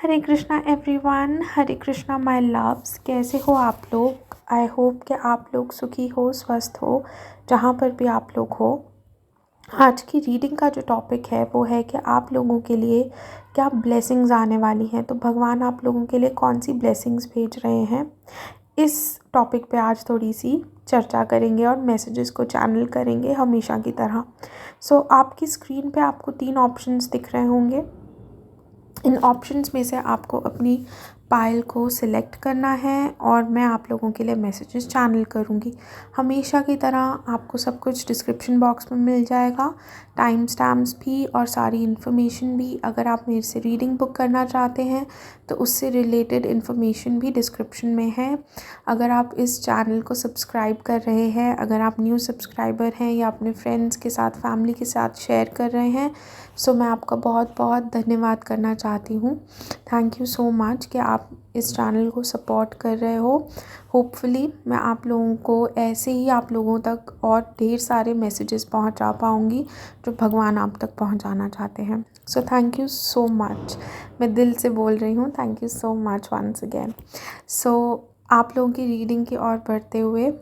Hare Krishna everyone, Hare Krishna my loves. कैसे हो आप लोग? आई होप कि आप लोग सुखी हो, स्वस्थ हो, जहाँ पर भी आप लोग हो। आज की रीडिंग का जो टॉपिक है वो है कि आप लोगों के लिए क्या ब्लेसिंग्स आने वाली हैं। तो भगवान आप लोगों के लिए कौन सी ब्लेसिंग्स भेज रहे हैं, इस टॉपिक पे आज थोड़ी सी चर्चा करेंगे और मैसेजेस को चैनल करेंगे हमेशा की तरह। सो आपकी स्क्रीन पे आपको 3 ऑप्शंस दिख रहे होंगे। इन ऑप्शंस में से आपको अपनी पायल को सिलेक्ट करना है और मैं आप लोगों के लिए मैसेजेस चैनल करूँगी। हमेशा की तरह आपको सब कुछ डिस्क्रिप्शन बॉक्स में मिल जाएगा, टाइम स्टैम्प्स भी और सारी इन्फॉर्मेशन भी। अगर आप मेरे से रीडिंग बुक करना चाहते हैं तो उससे रिलेटेड इन्फॉर्मेशन भी डिस्क्रिप्शन में है। अगर आप इस चैनल को सब्सक्राइब कर रहे हैं, अगर आप न्यू सब्सक्राइबर हैं या अपने फ्रेंड्स के साथ, फैमिली के साथ शेयर कर रहे हैं, सो मैं आपका बहुत बहुत धन्यवाद करना चाहती हूँ। थैंक यू सो मच कि आप इस चैनल को सपोर्ट कर रहे हो। होपफुली मैं आप लोगों को ऐसे ही आप लोगों तक और ढेर सारे मैसेजेस पहुँचा पाऊँगी जो भगवान आप तक पहुँचाना चाहते हैं। So thank you so much. मैं दिल से बोल रही हूँ, thank you so much once again. So आप लोगों की रीडिंग की ओर बढ़ते हुए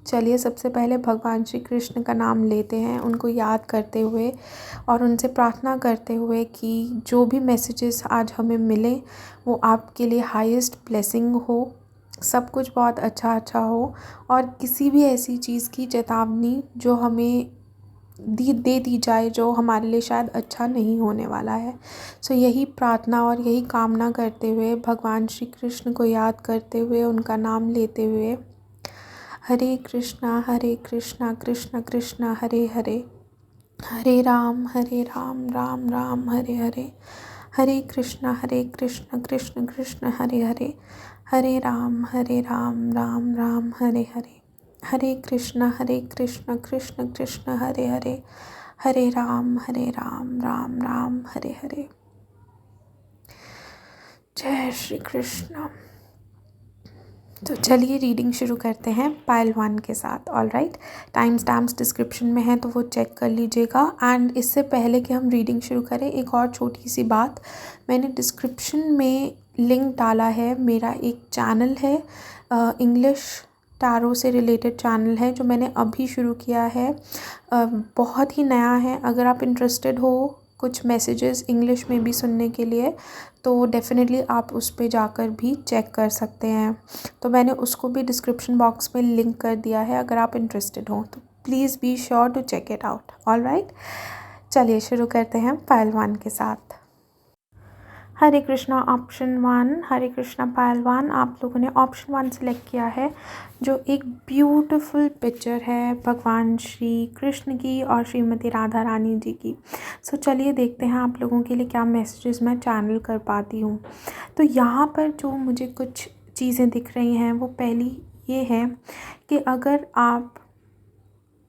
चलिए सबसे पहले भगवान श्री कृष्ण का नाम लेते हैं, उनको याद करते हुए और उनसे प्रार्थना करते हुए कि जो भी मैसेजेस आज हमें मिले वो आपके लिए हाईएस्ट ब्लेसिंग हो, सब कुछ बहुत अच्छा हो और किसी भी ऐसी चीज़ की चेतावनी जो हमें दे दी जाए जो हमारे लिए शायद अच्छा नहीं होने वाला है। सो यही प्रार्थना और यही कामना करते हुए, भगवान श्री कृष्ण को याद करते हुए, उनका नाम लेते हुए, हरे कृष्णा कृष्ण कृष्ण हरे हरे, हरे राम राम राम हरे हरे, हरे कृष्णा कृष्ण कृष्ण हरे हरे, हरे राम राम राम हरे हरे, हरे कृष्णा कृष्ण कृष्ण हरे हरे, हरे राम राम राम हरे हरे। जय श्री कृष्ण। तो चलिए रीडिंग शुरू करते हैं पायल 1 के साथ। All right, time stamps description में है तो वो चेक कर लीजिएगा। एंड इससे पहले कि हम रीडिंग शुरू करें, एक और छोटी सी बात, मैंने डिस्क्रिप्शन में लिंक डाला है। मेरा एक चैनल है, इंग्लिश टैरो से रिलेटेड चैनल है जो मैंने अभी शुरू किया है। बहुत ही नया है। अगर आप इंटरेस्टेड हो कुछ मैसेजेस इंग्लिश में भी सुनने के लिए तो डेफ़िनेटली आप उस पे जाकर भी चेक कर सकते हैं। तो मैंने उसको भी डिस्क्रिप्शन बॉक्स में लिंक कर दिया है। अगर आप इंटरेस्टेड हो तो please be sure to check it out. All right, चलिए शुरू करते हैं पायल 1 के साथ। हरे कृष्णा ऑप्शन 1, हरे कृष्णा पायल 1। आप लोगों ने ऑप्शन 1 सेलेक्ट किया है जो एक ब्यूटीफुल पिक्चर है भगवान श्री कृष्ण की और श्रीमती राधा रानी जी की। सो चलिए देखते हैं आप लोगों के लिए क्या मैसेजेस मैं चैनल कर पाती हूँ। तो यहाँ पर जो मुझे कुछ चीज़ें दिख रही हैं वो पहली ये है कि अगर आप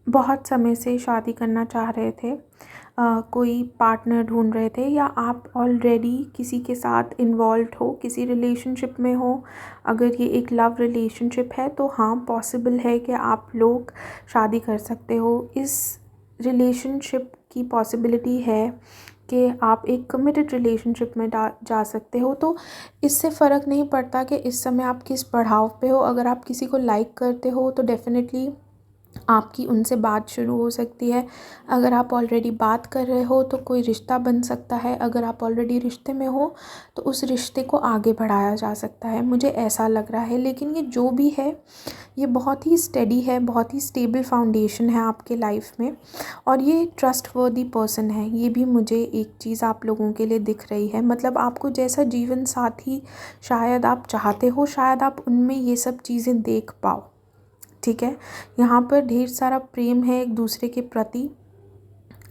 बहुत समय से शादी करना चाह रहे थे, कोई पार्टनर ढूंढ रहे थे, या आप ऑलरेडी किसी के साथ इन्वॉल्व हो, किसी रिलेशनशिप में हो, अगर ये एक लव रिलेशनशिप है तो हाँ पॉसिबल है कि आप लोग शादी कर सकते हो। इस रिलेशनशिप की पॉसिबिलिटी है कि आप एक कमिटेड रिलेशनशिप में जा सकते हो। तो इससे फ़र्क नहीं पड़ता कि इस समय आप किस पड़ाव पे हो। अगर आप किसी को लाइक करते हो तो डेफ़िनेटली आपकी उनसे बात शुरू हो सकती है। अगर आप ऑलरेडी बात कर रहे हो तो कोई रिश्ता बन सकता है। अगर आप ऑलरेडी रिश्ते में हो तो उस रिश्ते को आगे बढ़ाया जा सकता है, मुझे ऐसा लग रहा है। लेकिन ये जो भी है ये बहुत ही स्टेडी है, बहुत ही स्टेबल फाउंडेशन है आपके लाइफ में और ये ट्रस्टवर्दी पर्सन है। ये भी मुझे एक चीज़ आप लोगों के लिए दिख रही है। मतलब आपको जैसा जीवन साथी शायद आप चाहते हो, शायद आप उनमें ये सब चीज़ें देख पाओ। ठीक है, यहाँ पर ढेर सारा प्रेम है एक दूसरे के प्रति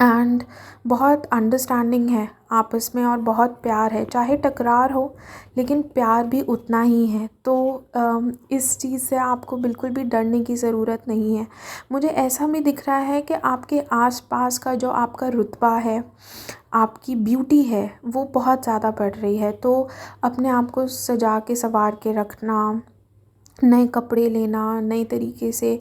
एंड बहुत अंडरस्टैंडिंग है आपस में और बहुत प्यार है। चाहे टकरार हो लेकिन प्यार भी उतना ही है। तो इस चीज़ से आपको बिल्कुल भी डरने की ज़रूरत नहीं है। मुझे ऐसा भी दिख रहा है कि आपके आसपास का जो आपका रुतबा है, आपकी ब्यूटी है, वो बहुत ज़्यादा बढ़ रही है। तो अपने आप को सजा के संवार के रखना, नए कपड़े लेना, नए तरीके से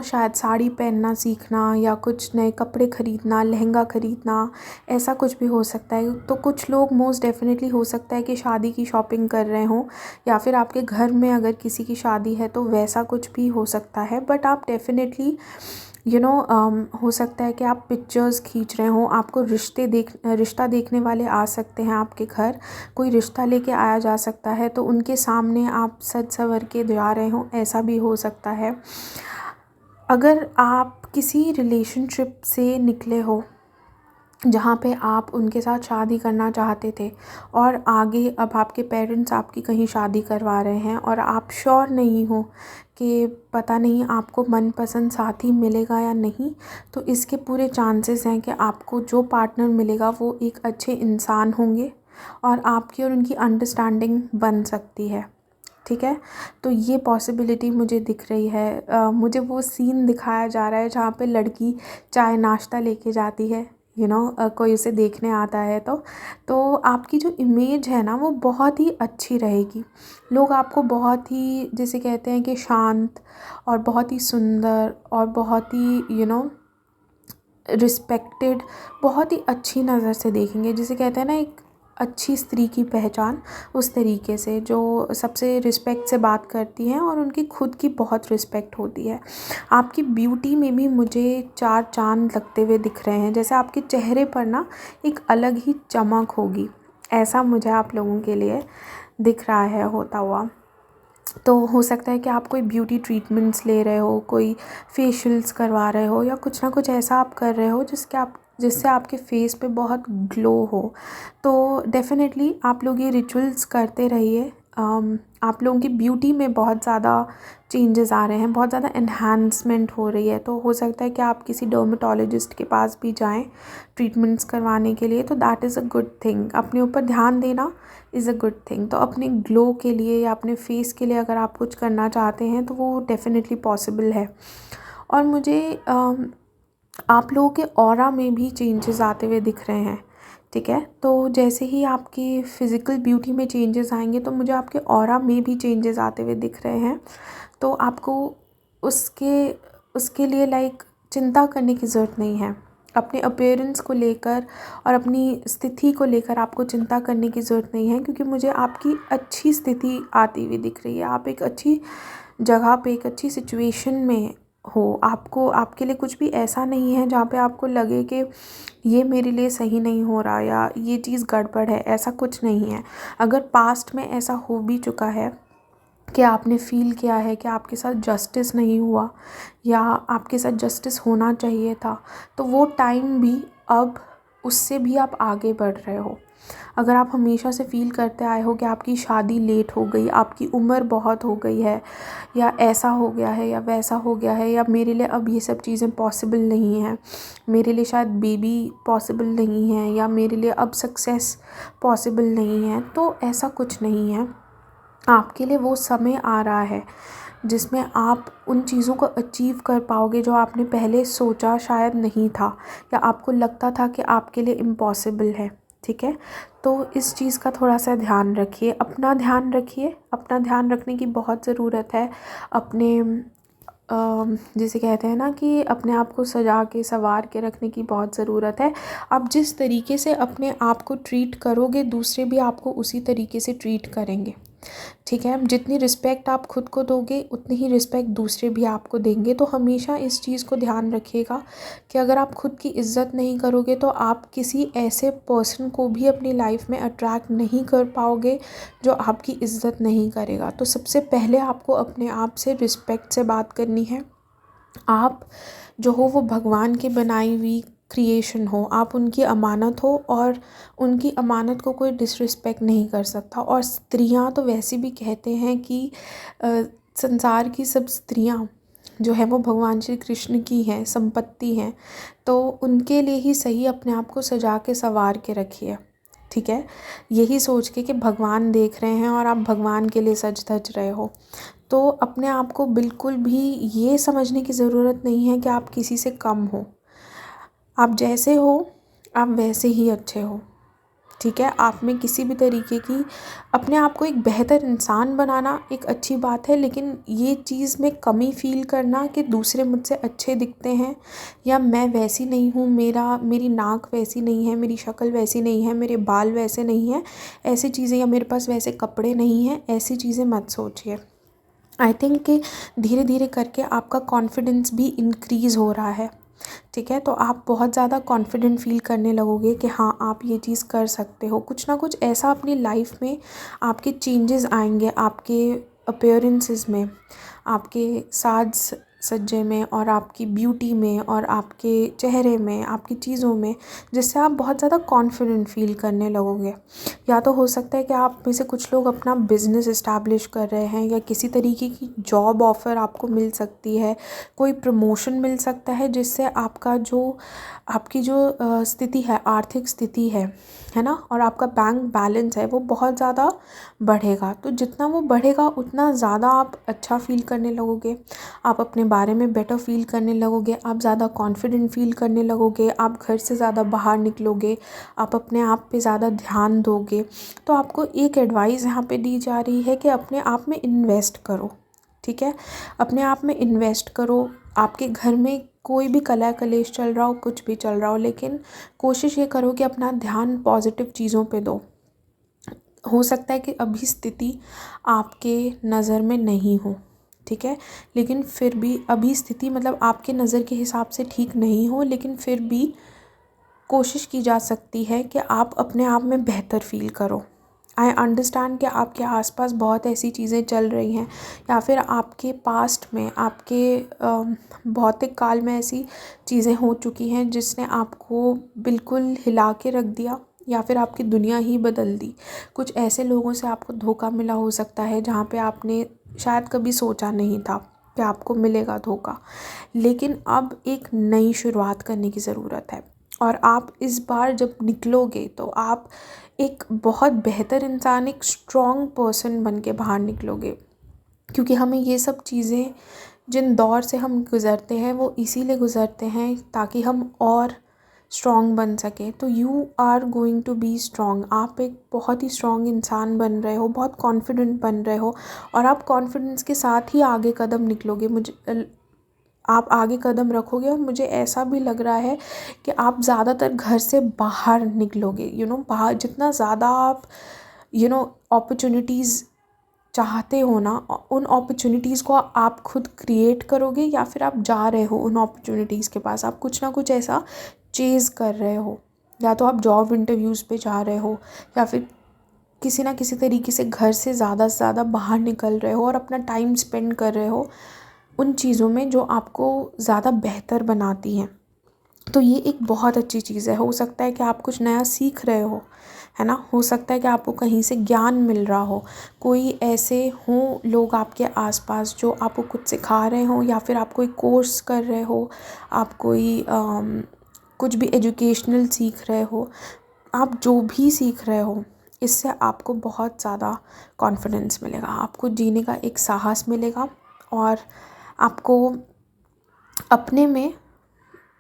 शायद साड़ी पहनना सीखना या कुछ नए कपड़े ख़रीदना, लहंगा ख़रीदना, ऐसा कुछ भी हो सकता है। तो कुछ लोग मोस्ट डेफ़िनेटली हो सकता है कि शादी की शॉपिंग कर रहे हों, या फिर आपके घर में अगर किसी की शादी है तो वैसा कुछ भी हो सकता है। बट आप डेफ़िनेटली हो सकता है कि आप पिक्चर्स खींच रहे हों, आपको रिश्ता देखने वाले आ सकते हैं आपके घर, कोई रिश्ता लेके आया जा सकता है, तो उनके सामने आप सज संवर के जा रहे हों, ऐसा भी हो सकता है। अगर आप किसी रिलेशनशिप से निकले हो जहाँ पे आप उनके साथ शादी करना चाहते थे और आगे अब आपके पेरेंट्स आपकी कहीं शादी करवा रहे हैं और आप श्योर नहीं हो कि पता नहीं आपको मनपसंद साथी मिलेगा या नहीं, तो इसके पूरे चांसेस हैं कि आपको जो पार्टनर मिलेगा वो एक अच्छे इंसान होंगे और आपकी और उनकी अंडरस्टैंडिंग बन सकती है। ठीक है, तो ये पॉसिबिलिटी मुझे दिख रही है। मुझे वो सीन दिखाया जा रहा है जहाँ पे लड़की चाय नाश्ता लेके जाती है, कोई उसे देखने आता है तो आपकी जो इमेज है ना वो बहुत ही अच्छी रहेगी। लोग आपको बहुत ही, जिसे कहते हैं कि शांत और बहुत ही सुंदर और बहुत ही रिस्पेक्टेड, बहुत ही अच्छी नज़र से देखेंगे। जिसे कहते हैं ना एक अच्छी स्त्री की पहचान, उस तरीके से जो सबसे रिस्पेक्ट से बात करती हैं और उनकी खुद की बहुत रिस्पेक्ट होती है। आपकी ब्यूटी में भी मुझे 4 चाँद लगते हुए दिख रहे हैं, जैसे आपके चेहरे पर ना एक अलग ही चमक होगी, ऐसा मुझे आप लोगों के लिए दिख रहा है होता हुआ। तो हो सकता है कि आप कोई ब्यूटी ट्रीटमेंट्स ले रहे हो, कोई फेशियल्स करवा रहे हो या कुछ ना कुछ ऐसा आप कर रहे हो जिससे आपके फेस पे बहुत ग्लो हो। तो डेफ़िनेटली आप लोग ये रिचुअल्स करते रहिए। आप लोगों की ब्यूटी में बहुत ज़्यादा चेंजेस आ रहे हैं, बहुत ज़्यादा एनहांसमेंट हो रही है। तो हो सकता है कि आप किसी डर्मेटोलॉजिस्ट के पास भी जाएं ट्रीटमेंट्स करवाने के लिए, तो that is a good thing. अपने ऊपर ध्यान देना इज़ अ गुड थिंग। तो अपने ग्लो के लिए या अपने फेस के लिए अगर आप कुछ करना चाहते हैं तो वो डेफ़िनेटली पॉसिबल है। और मुझे आप लोगों के ऑरा में भी चेंजेस आते हुए दिख रहे हैं। ठीक है, तो जैसे ही आपकी फ़िज़िकल ब्यूटी में चेंजेस आएंगे तो मुझे आपके ऑरा में भी चेंजेस आते हुए दिख रहे हैं। तो आपको उसके लिए चिंता करने की ज़रूरत नहीं है। अपने अपीयरेंस को लेकर और अपनी स्थिति को लेकर आपको चिंता करने की ज़रूरत नहीं है, क्योंकि मुझे आपकी अच्छी स्थिति आती हुई दिख रही है। आप एक अच्छी जगह पे, एक अच्छी सिचुएशन में हो। आपके लिए कुछ भी ऐसा नहीं है जहाँ पे आपको लगे कि ये मेरे लिए सही नहीं हो रहा या ये चीज़ गड़बड़ है, ऐसा कुछ नहीं है। अगर पास्ट में ऐसा हो भी चुका है कि आपने फ़ील किया है कि आपके साथ जस्टिस नहीं हुआ या आपके साथ जस्टिस होना चाहिए था, तो वो टाइम भी अब उससे भी आप आगे बढ़ रहे हो। अगर आप हमेशा से फ़ील करते आए हो कि आपकी शादी लेट हो गई, आपकी उम्र बहुत हो गई है, या ऐसा हो गया है या वैसा हो गया है, या मेरे लिए अब ये सब चीज़ें पॉसिबल नहीं हैं, मेरे लिए शायद बेबी पॉसिबल नहीं है, या मेरे लिए अब सक्सेस पॉसिबल नहीं है, तो ऐसा कुछ नहीं है। आपके लिए वो समय आ रहा है जिसमें आप उन चीज़ों को अचीव कर पाओगे जो आपने पहले सोचा शायद नहीं था, या आपको लगता था कि आपके लिए इम्पॉसिबल है। ठीक है, तो इस चीज़ का थोड़ा सा ध्यान रखिए, अपना ध्यान रखिए। अपना ध्यान रखने की बहुत ज़रूरत है। अपने जिसे कहते हैं ना कि अपने आप को सजा के संवार के रखने की बहुत ज़रूरत है। आप जिस तरीके से अपने आप को ट्रीट करोगे, दूसरे भी आपको उसी तरीके से ट्रीट करेंगे। ठीक है, जितनी रिस्पेक्ट आप खुद को दोगे उतनी ही रिस्पेक्ट दूसरे भी आपको देंगे। तो हमेशा इस चीज़ को ध्यान रखिएगा कि अगर आप खुद की इज़्ज़त नहीं करोगे तो आप किसी ऐसे पर्सन को भी अपनी लाइफ में अट्रैक्ट नहीं कर पाओगे जो आपकी इज़्ज़त नहीं करेगा। तो सबसे पहले आपको अपने आप से रिस्पेक्ट से बात करनी है। आप जो हो वो भगवान की बनाई हुई क्रिएशन हो, आप उनकी अमानत हो और उनकी अमानत को कोई डिसरिस्पेक्ट नहीं कर सकता। और स्त्रियां तो वैसे भी कहते हैं कि संसार की सब स्त्रियां जो है वो भगवान श्री कृष्ण की हैं, संपत्ति हैं। तो उनके लिए ही सही अपने आप को सजा के संवार के रखिए। ठीक है, यही सोच के कि भगवान देख रहे हैं और आप भगवान के लिए सज धज रहे हो। तो अपने आप को बिल्कुल भी ये समझने की ज़रूरत नहीं है कि आप किसी से कम हो। आप जैसे हो आप वैसे ही अच्छे हो। ठीक ठीक है। आप में किसी भी तरीके की अपने आप को एक बेहतर इंसान बनाना एक अच्छी बात है, लेकिन ये चीज़ में कमी फ़ील करना कि दूसरे मुझसे अच्छे दिखते हैं या मैं वैसी नहीं हूँ, मेरी नाक वैसी नहीं है, मेरी शक्ल वैसी नहीं है, मेरे बाल वैसे नहीं हैं, ऐसी चीज़ें, या मेरे पास वैसे कपड़े नहीं हैं, ऐसी चीज़ें मत सोचिए। आई थिंक कि धीरे धीरे करके आपका कॉन्फिडेंस भी इंक्रीज़ हो रहा है, ठीक है। तो आप बहुत ज़्यादा कॉन्फिडेंट फ़ील करने लगोगे कि हाँ, आप ये चीज़ कर सकते हो। कुछ ना कुछ ऐसा अपनी लाइफ में आपके चेंजेस आएंगे, आपके अपीयरेंसेस में, आपके साज सज्जे में, और आपकी ब्यूटी में, और आपके चेहरे में, आपकी चीज़ों में, जिससे आप बहुत ज़्यादा कॉन्फिडेंट फ़ील करने लगोगे। या तो हो सकता है कि आप में से कुछ लोग अपना बिज़नेस इस्टेब्लिश कर रहे हैं, या किसी तरीके की जॉब ऑफ़र आपको मिल सकती है, कोई प्रमोशन मिल सकता है, जिससे आपकी जो स्थिति है, आर्थिक स्थिति है ना, और आपका बैंक बैलेंस है, वो बहुत ज़्यादा बढ़ेगा। तो जितना वो बढ़ेगा उतना ज़्यादा आप अच्छा फ़ील करने लगोगे, आप अपने बारे में बेटर फ़ील करने लगोगे, आप ज़्यादा कॉन्फिडेंट फ़ील करने लगोगे, आप घर से ज़्यादा बाहर निकलोगे, आप अपने आप पे ज़्यादा ध्यान दोगे। तो आपको एक एडवाइस यहाँ पे दी जा रही है कि अपने आप में इन्वेस्ट करो, ठीक है। अपने आप में इन्वेस्ट करो। आपके घर में कोई भी कलह कलेश चल रहा हो, कुछ भी चल रहा हो, लेकिन कोशिश ये करो कि अपना ध्यान पॉजिटिव चीज़ों पे दो। हो सकता है कि अभी स्थिति आपके नज़र में नहीं हो, ठीक है, लेकिन फिर भी अभी स्थिति मतलब आपके नज़र के हिसाब से ठीक नहीं हो, लेकिन फिर भी कोशिश की जा सकती है कि आप अपने आप में बेहतर फ़ील करो। आई अंडरस्टैंड कि आपके आसपास बहुत ऐसी चीज़ें चल रही हैं, या फिर आपके पास्ट में, आपके भौतिक काल में ऐसी चीज़ें हो चुकी हैं जिसने आपको बिल्कुल हिला के रख दिया, या फिर आपकी दुनिया ही बदल दी। कुछ ऐसे लोगों से आपको धोखा मिला हो सकता है जहाँ पे आपने शायद कभी सोचा नहीं था कि आपको मिलेगा धोखा, लेकिन अब एक नई शुरुआत करने की ज़रूरत है। और आप इस बार जब निकलोगे तो आप एक बहुत बेहतर इंसान, एक स्ट्रॉन्ग पर्सन बन के बाहर निकलोगे, क्योंकि हमें ये सब चीज़ें, जिन दौर से हम गुज़रते हैं, वो इसीलिए गुज़रते हैं ताकि हम और स्ट्रॉन्ग बन सकें। तो you are going to be strong. आप एक बहुत ही स्ट्रॉन्ग इंसान बन रहे हो, बहुत कॉन्फिडेंट बन रहे हो, और आप कॉन्फिडेंस के साथ ही आगे कदम निकलोगे। आप आगे कदम रखोगे, और मुझे ऐसा भी लग रहा है कि आप ज़्यादातर घर से बाहर निकलोगे। बाहर जितना ज़्यादा आप अपॉर्चुनिटीज़ चाहते हो ना, उन अपॉर्चुनिटीज़ को आप खुद क्रिएट करोगे, या फिर आप जा रहे हो उन अपॉर्चुनिटीज़ के पास, आप कुछ ना कुछ ऐसा चेज़ कर रहे हो। या तो आप जॉब इंटरव्यूज़ पे जा रहे हो, या फिर किसी ना किसी तरीके से घर से ज़्यादा बाहर निकल रहे हो और अपना टाइम स्पेंड कर रहे हो उन चीज़ों में जो आपको ज़्यादा बेहतर बनाती हैं। तो ये एक बहुत अच्छी चीज़ है। हो सकता है कि आप कुछ नया सीख रहे हो, है ना। हो सकता है कि आपको कहीं से ज्ञान मिल रहा हो, कोई ऐसे हों लोग आपके आसपास जो आपको कुछ सिखा रहे हो, या फिर आप कोई कोर्स कर रहे हो, आप कोई कुछ भी एजुकेशनल सीख रहे हो। आप जो भी सीख रहे हो, इससे आपको बहुत ज़्यादा कॉन्फिडेंस मिलेगा, आपको जीने का एक साहस मिलेगा, और आपको अपने में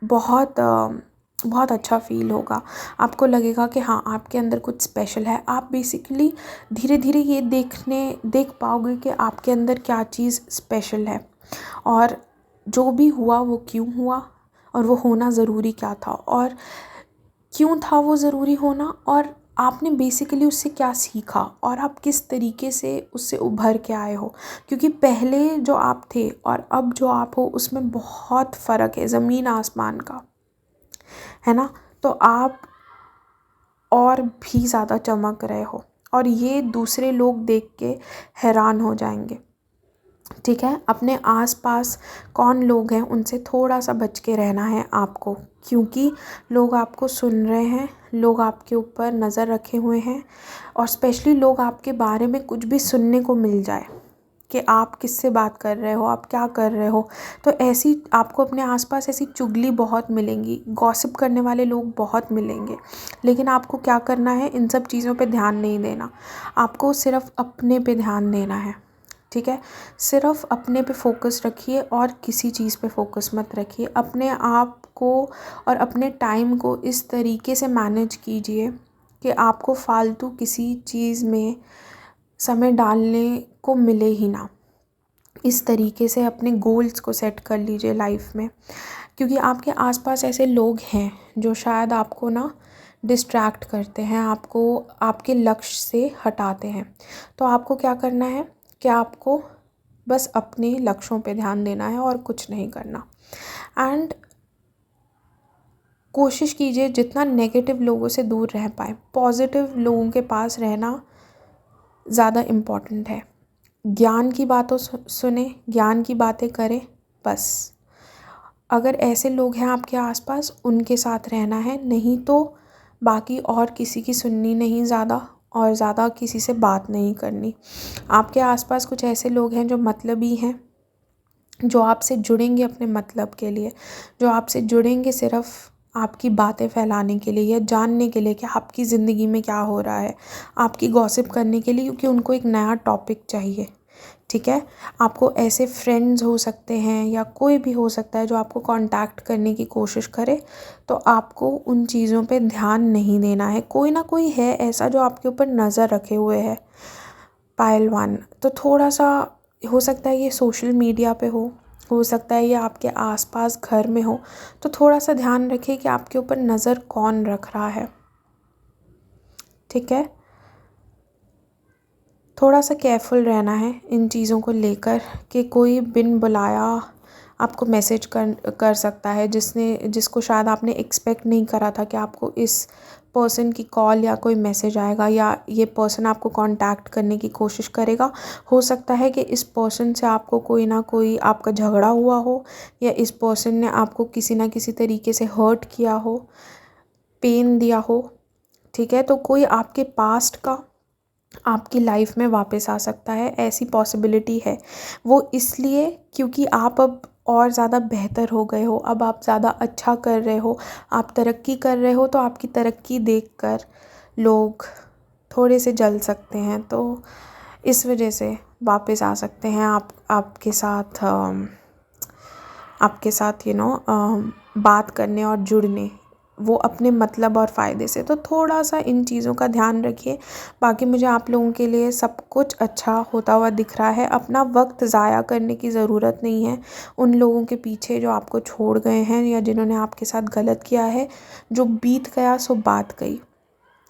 बहुत अच्छा फ़ील होगा। आपको लगेगा कि हाँ, आपके अंदर कुछ स्पेशल है। आप बेसिकली धीरे धीरे ये देख पाओगे कि आपके अंदर क्या चीज़ स्पेशल है, और जो भी हुआ वो क्यों हुआ, और वो होना ज़रूरी क्या था, और क्यों था वो ज़रूरी होना, और आपने बेसिकली उससे क्या सीखा, और आप किस तरीके से उससे उभर के आए हो। क्योंकि पहले जो आप थे और अब जो आप हो, उसमें बहुत फ़र्क है, ज़मीन आसमान का, है ना। तो आप और भी ज़्यादा चमक रहे हो, और ये दूसरे लोग देख के हैरान हो जाएंगे, ठीक है। अपने आसपास कौन लोग हैं उनसे थोड़ा सा बच के रहना है आपको, क्योंकि लोग आपको सुन रहे हैं, लोग आपके ऊपर नज़र रखे हुए हैं, और स्पेशली लोग आपके बारे में कुछ भी सुनने को मिल जाए कि आप किससे बात कर रहे हो, आप क्या कर रहे हो, तो ऐसी आपको अपने आसपास ऐसी चुगली बहुत मिलेंगी, गॉसिप करने वाले लोग बहुत मिलेंगे। लेकिन आपको क्या करना है, इन सब चीज़ों पे ध्यान नहीं देना, आपको सिर्फ अपने पे ध्यान देना है, ठीक है। सिर्फ अपने पे फोकस रखिए, और किसी चीज़ पे फोकस मत रखिए। अपने आप को और अपने टाइम को इस तरीके से मैनेज कीजिए कि आपको फालतू किसी चीज़ में समय डालने को मिले ही ना। इस तरीके से अपने गोल्स को सेट कर लीजिए लाइफ में, क्योंकि आपके आसपास ऐसे लोग हैं जो शायद आपको ना डिस्ट्रैक्ट करते हैं, आपको आपके लक्ष्य से हटाते हैं। तो आपको क्या करना है कि आपको बस अपने लक्ष्यों पे ध्यान देना है और कुछ नहीं करना। एंड कोशिश कीजिए जितना नेगेटिव लोगों से दूर रह पाए, पॉजिटिव लोगों के पास रहना ज़्यादा इम्पॉर्टेंट है। ज्ञान की बातों सुने, ज्ञान की बातें करें बस। अगर ऐसे लोग हैं आपके आसपास, उनके साथ रहना है, नहीं तो बाकी और किसी की सुननी नहीं ज़्यादा, और ज़्यादा किसी से बात नहीं करनी। आपके आसपास कुछ ऐसे लोग हैं जो मतलबी हैं, जो आपसे जुड़ेंगे अपने मतलब के लिए, जो आपसे जुड़ेंगे सिर्फ आपकी बातें फैलाने के लिए या जानने के लिए कि आपकी ज़िंदगी में क्या हो रहा है, आपकी गॉसिप करने के लिए, क्योंकि उनको एक नया टॉपिक चाहिए। ठीक है, आपको ऐसे फ्रेंड्स हो सकते हैं या कोई भी हो सकता है जो आपको कांटेक्ट करने की कोशिश करे, तो आपको उन चीज़ों पे ध्यान नहीं देना है। कोई ना कोई है ऐसा जो आपके ऊपर नज़र रखे हुए है पायल 1। तो थोड़ा सा हो सकता है ये सोशल मीडिया पे हो सकता है ये आपके आसपास घर में हो, तो थोड़ा सा ध्यान रखिए कि आपके ऊपर नज़र कौन रख रहा है। ठीक है, थोड़ा सा केयरफुल रहना है इन चीज़ों को लेकर कि कोई बिन बुलाया आपको मैसेज कर सकता है जिसको शायद आपने एक्सपेक्ट नहीं करा था कि आपको इस पर्सन की कॉल या कोई मैसेज आएगा, या ये पर्सन आपको कांटेक्ट करने की कोशिश करेगा। हो सकता है कि इस पर्सन से आपको कोई ना कोई आपका झगड़ा हुआ हो, या इस पर्सन ने आपको किसी ना किसी तरीके से हर्ट किया हो, पेन दिया हो। ठीक है, तो कोई आपके पास्ट का आपकी लाइफ में वापस आ सकता है, ऐसी पॉसिबिलिटी है। वो इसलिए क्योंकि आप अब और ज़्यादा बेहतर हो गए हो, अब आप ज़्यादा अच्छा कर रहे हो, आप तरक्की कर रहे हो, तो आपकी तरक्की देखकर लोग थोड़े से जल सकते हैं। तो इस वजह से वापस आ सकते हैं आपके साथ बात करने और जुड़ने, वो अपने मतलब और फ़ायदे से। तो थोड़ा सा इन चीज़ों का ध्यान रखिए। बाकी मुझे आप लोगों के लिए सब कुछ अच्छा होता हुआ दिख रहा है। अपना वक्त ज़ाया करने की ज़रूरत नहीं है उन लोगों के पीछे जो आपको छोड़ गए हैं या जिन्होंने आपके साथ गलत किया है। जो बीत गया सो बात गई,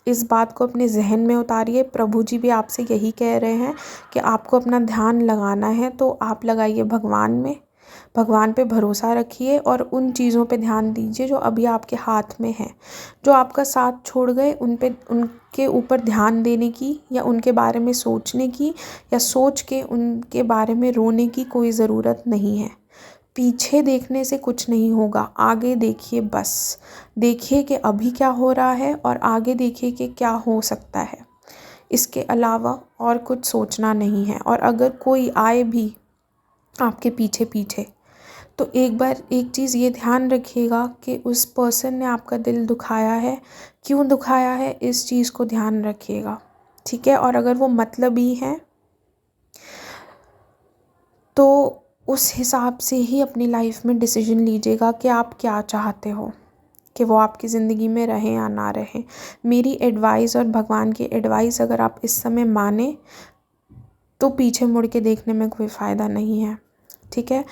इस बात को अपने जहन में उतारिए। प्रभु जी भी आपसे यही कह रहे हैं कि आपको अपना ध्यान लगाना है, तो आप लगाइए भगवान में, भगवान पे भरोसा रखिए और उन चीज़ों पे ध्यान दीजिए जो अभी आपके हाथ में है। जो आपका साथ छोड़ गए उनके ऊपर ध्यान देने की या उनके बारे में सोचने की या सोच के उनके बारे में रोने की कोई ज़रूरत नहीं है। पीछे देखने से कुछ नहीं होगा, आगे देखिए। बस देखिए कि अभी क्या हो रहा है और आगे देखिए कि क्या हो सकता है। इसके अलावा और कुछ सोचना नहीं है। और अगर कोई आए भी आपके पीछे पीछे, तो एक बार एक चीज़ ये ध्यान रखिएगा कि उस पर्सन ने आपका दिल दुखाया है, क्यों दुखाया है, इस चीज़ को ध्यान रखिएगा। ठीक है, और अगर वो मतलबी है तो उस हिसाब से ही अपनी लाइफ में डिसीजन लीजिएगा कि आप क्या चाहते हो, कि वो आपकी ज़िंदगी में रहें या ना रहें। मेरी एडवाइस और भगवान की एडवाइस अगर आप इस समय माने तो पीछे मुड़ के देखने में कोई फ़ायदा नहीं है। ठीक है,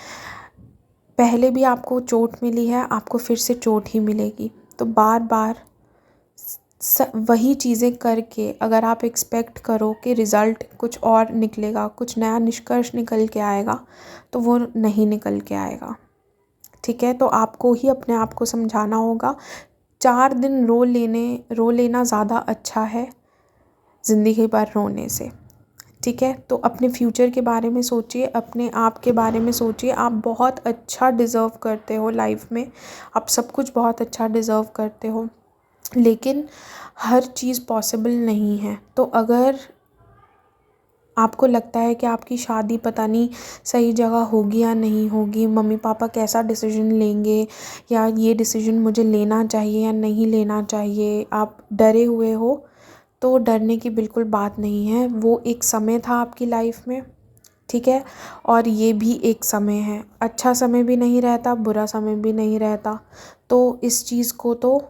पहले भी आपको चोट मिली है, आपको फिर से चोट ही मिलेगी। तो बार बार वही चीज़ें करके अगर आप एक्सपेक्ट करो कि रिज़ल्ट कुछ और निकलेगा, कुछ नया निष्कर्ष निकल के आएगा, तो वो नहीं निकल के आएगा। ठीक है, तो आपको ही अपने आप को समझाना होगा। 4 दिन रो लेना ज़्यादा अच्छा है ज़िंदगी भर रोने से। ठीक है, तो अपने फ्यूचर के बारे में सोचिए, अपने आप के बारे में सोचिए। आप बहुत अच्छा डिज़र्व करते हो लाइफ में, आप सब कुछ बहुत अच्छा डिज़र्व करते हो, लेकिन हर चीज़ पॉसिबल नहीं है। तो अगर आपको लगता है कि आपकी शादी पता नहीं सही जगह होगी या नहीं होगी, मम्मी पापा कैसा डिसीजन लेंगे, या ये डिसीजन मुझे लेना चाहिए या नहीं लेना चाहिए, आप डरे हुए हो, तो डरने की बिल्कुल बात नहीं है। वो एक समय था आपकी लाइफ में, ठीक है, और ये भी एक समय है। अच्छा समय भी नहीं रहता, बुरा समय भी नहीं रहता। तो इस चीज़ को तो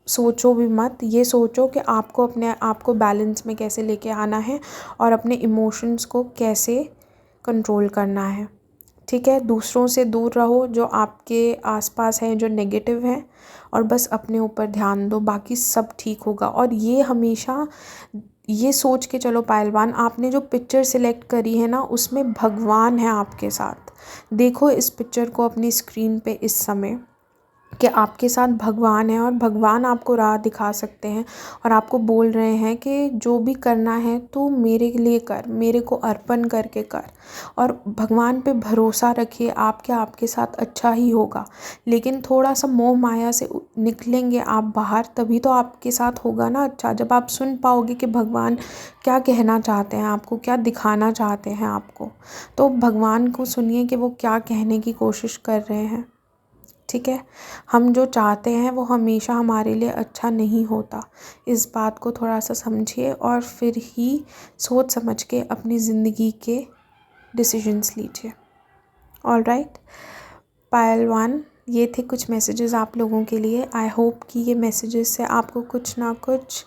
सोचो भी मत, ये सोचो कि आपको अपने आप को बैलेंस में कैसे लेके आना है और अपने इमोशंस को कैसे कंट्रोल करना है। ठीक है, दूसरों से दूर रहो जो आपके आसपास हैं, जो नेगेटिव हैं, और बस अपने ऊपर ध्यान दो, बाकी सब ठीक होगा। और ये हमेशा ये सोच के चलो पहलवान, आपने जो पिक्चर सिलेक्ट करी है ना, उसमें भगवान है आपके साथ। देखो इस पिक्चर को अपनी स्क्रीन पे इस समय कि आपके साथ भगवान है, और भगवान आपको राह दिखा सकते हैं और आपको बोल रहे हैं कि जो भी करना है तो मेरे लिए कर, मेरे को अर्पण करके कर। और भगवान पे भरोसा रखिए, आपके साथ अच्छा ही होगा। लेकिन थोड़ा सा मोह माया से निकलेंगे आप बाहर, तभी तो आपके साथ होगा ना अच्छा। जब आप सुन पाओगे कि भगवान क्या कहना चाहते हैं आपको, क्या दिखाना चाहते हैं आपको, तो भगवान को सुनिए कि वो क्या कहने की कोशिश कर रहे हैं। ठीक है, हम जो चाहते हैं वो हमेशा हमारे लिए अच्छा नहीं होता। इस बात को थोड़ा सा समझिए और फिर ही सोच समझ के अपनी ज़िंदगी के डिसीजंस लीजिए। ऑलराइट पहलवान, ये थे कुछ मैसेजेस आप लोगों के लिए। आई होप कि ये मैसेजेस से आपको कुछ ना कुछ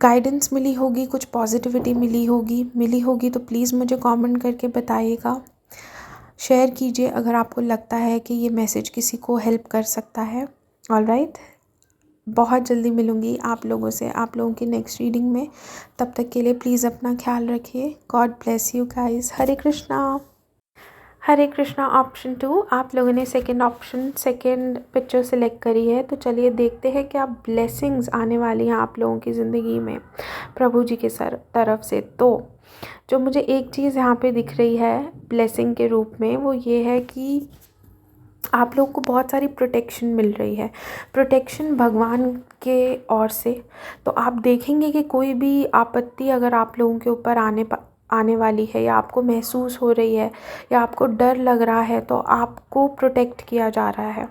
गाइडेंस मिली होगी, कुछ पॉजिटिविटी मिली होगी तो प्लीज़ मुझे कमेंट करके बताइएगा। शेयर कीजिए अगर आपको लगता है कि ये मैसेज किसी को हेल्प कर सकता है। ऑलराइट, बहुत जल्दी मिलूँगी आप लोगों से, आप लोगों की नेक्स्ट रीडिंग में। तब तक के लिए प्लीज़ अपना ख्याल रखिए। God bless you guys. Hare Krishna. Hare Krishna. Option 2, आप लोगों ने सेकंड पिक्चर सेलेक्ट करी है, तो चलिए देखते हैं क्या ब्लेसिंग्स आने वाली हैं आप लोगों की ज़िंदगी में प्रभु जी के तरफ से। तो जो मुझे एक चीज़ यहाँ पे दिख रही है ब्लेसिंग के रूप में, वो ये है कि आप लोगों को बहुत सारी प्रोटेक्शन मिल रही है, प्रोटेक्शन भगवान के ओर से। तो आप देखेंगे कि कोई भी आपत्ति अगर आप लोगों के ऊपर आने वाली है, या आपको महसूस हो रही है, या आपको डर लग रहा है, तो आपको प्रोटेक्ट किया जा रहा है।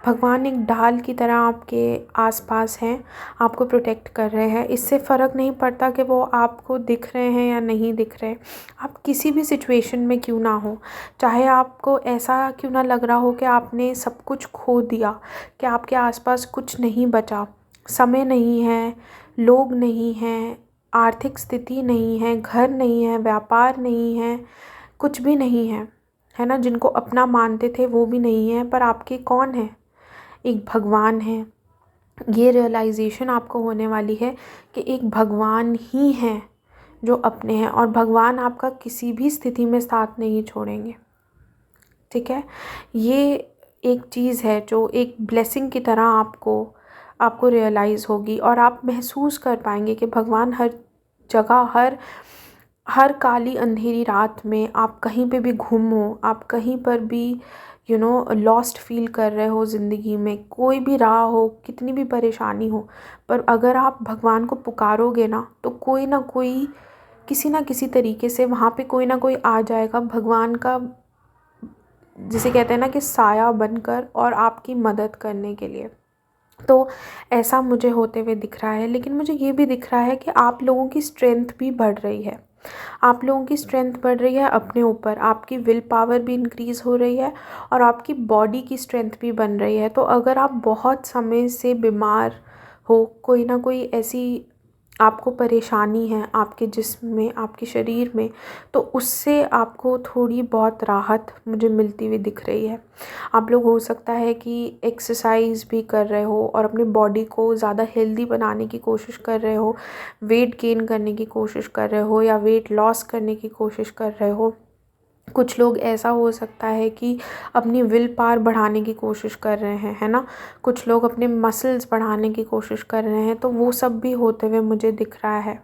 भगवान एक ढाल की तरह आपके आसपास हैं, आपको प्रोटेक्ट कर रहे हैं। इससे फ़र्क नहीं पड़ता कि वो आपको दिख रहे हैं या नहीं दिख रहे। आप किसी भी सिचुएशन में क्यों ना हो, चाहे आपको ऐसा क्यों ना लग रहा हो कि आपने सब कुछ खो दिया, कि आपके आसपास कुछ नहीं बचा, समय नहीं है, लोग नहीं हैं, आर्थिक स्थिति नहीं है, घर नहीं है, व्यापार नहीं है, कुछ भी नहीं है, है ना। जिनको अपना मानते थे वो भी नहीं है, पर आपके कौन है? एक भगवान है। ये रियलाइजेशन आपको होने वाली है कि एक भगवान ही हैं जो अपने हैं, और भगवान आपका किसी भी स्थिति में साथ नहीं छोड़ेंगे। ठीक है, ये एक चीज़ है जो एक ब्लेसिंग की तरह आपको रियलाइज़ होगी, और आप महसूस कर पाएंगे कि भगवान हर जगह, हर काली अंधेरी रात में, आप कहीं पे भी घूमो, आप कहीं पर भी लॉस्ट फील कर रहे हो ज़िंदगी में, कोई भी राह हो, कितनी भी परेशानी हो, पर अगर आप भगवान को पुकारोगे ना, तो कोई ना कोई, किसी ना किसी तरीके से वहाँ पे कोई ना कोई आ जाएगा भगवान का, जिसे कहते हैं ना कि साया बनकर, और आपकी मदद करने के लिए। तो ऐसा मुझे होते हुए दिख रहा है। लेकिन मुझे ये भी दिख रहा है कि आप लोगों की स्ट्रेंथ भी बढ़ रही है। आप लोगों की स्ट्रेंथ बढ़ रही है अपने ऊपर, आपकी विल पावर भी इंक्रीज़ हो रही है, और आपकी बॉडी की स्ट्रेंथ भी बन रही है। तो अगर आप बहुत समय से बीमार हो, कोई ना कोई ऐसी आपको परेशानी है आपके जिस्म में, आपके शरीर में, तो उससे आपको थोड़ी बहुत राहत मुझे मिलती हुई दिख रही है। आप लोग हो सकता है कि एक्सरसाइज भी कर रहे हो और अपनी बॉडी को ज़्यादा हेल्दी बनाने की कोशिश कर रहे हो, वेट गेन करने की कोशिश कर रहे हो, या वेट लॉस करने की कोशिश कर रहे हो। कुछ लोग ऐसा हो सकता है कि अपनी विल पावर बढ़ाने की कोशिश कर रहे हैं, है ना। कुछ लोग अपने मसल्स बढ़ाने की कोशिश कर रहे हैं, तो वो सब भी होते हुए मुझे दिख रहा है।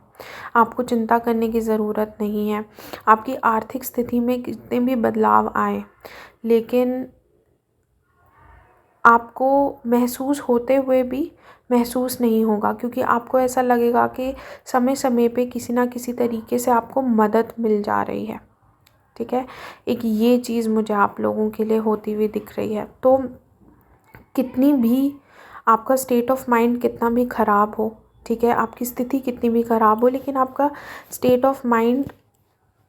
आपको चिंता करने की ज़रूरत नहीं है। आपकी आर्थिक स्थिति में कितने भी बदलाव आए, लेकिन आपको महसूस होते हुए भी महसूस नहीं होगा, क्योंकि आपको ऐसा लगेगा कि समय समय पे किसी ना किसी तरीके से आपको मदद मिल जा रही है। ठीक है, एक ये चीज़ मुझे आप लोगों के लिए होती हुई दिख रही है। तो कितनी भी आपका स्टेट ऑफ माइंड कितना भी ख़राब हो, ठीक है, आपकी स्थिति कितनी भी ख़राब हो, लेकिन आपका स्टेट ऑफ माइंड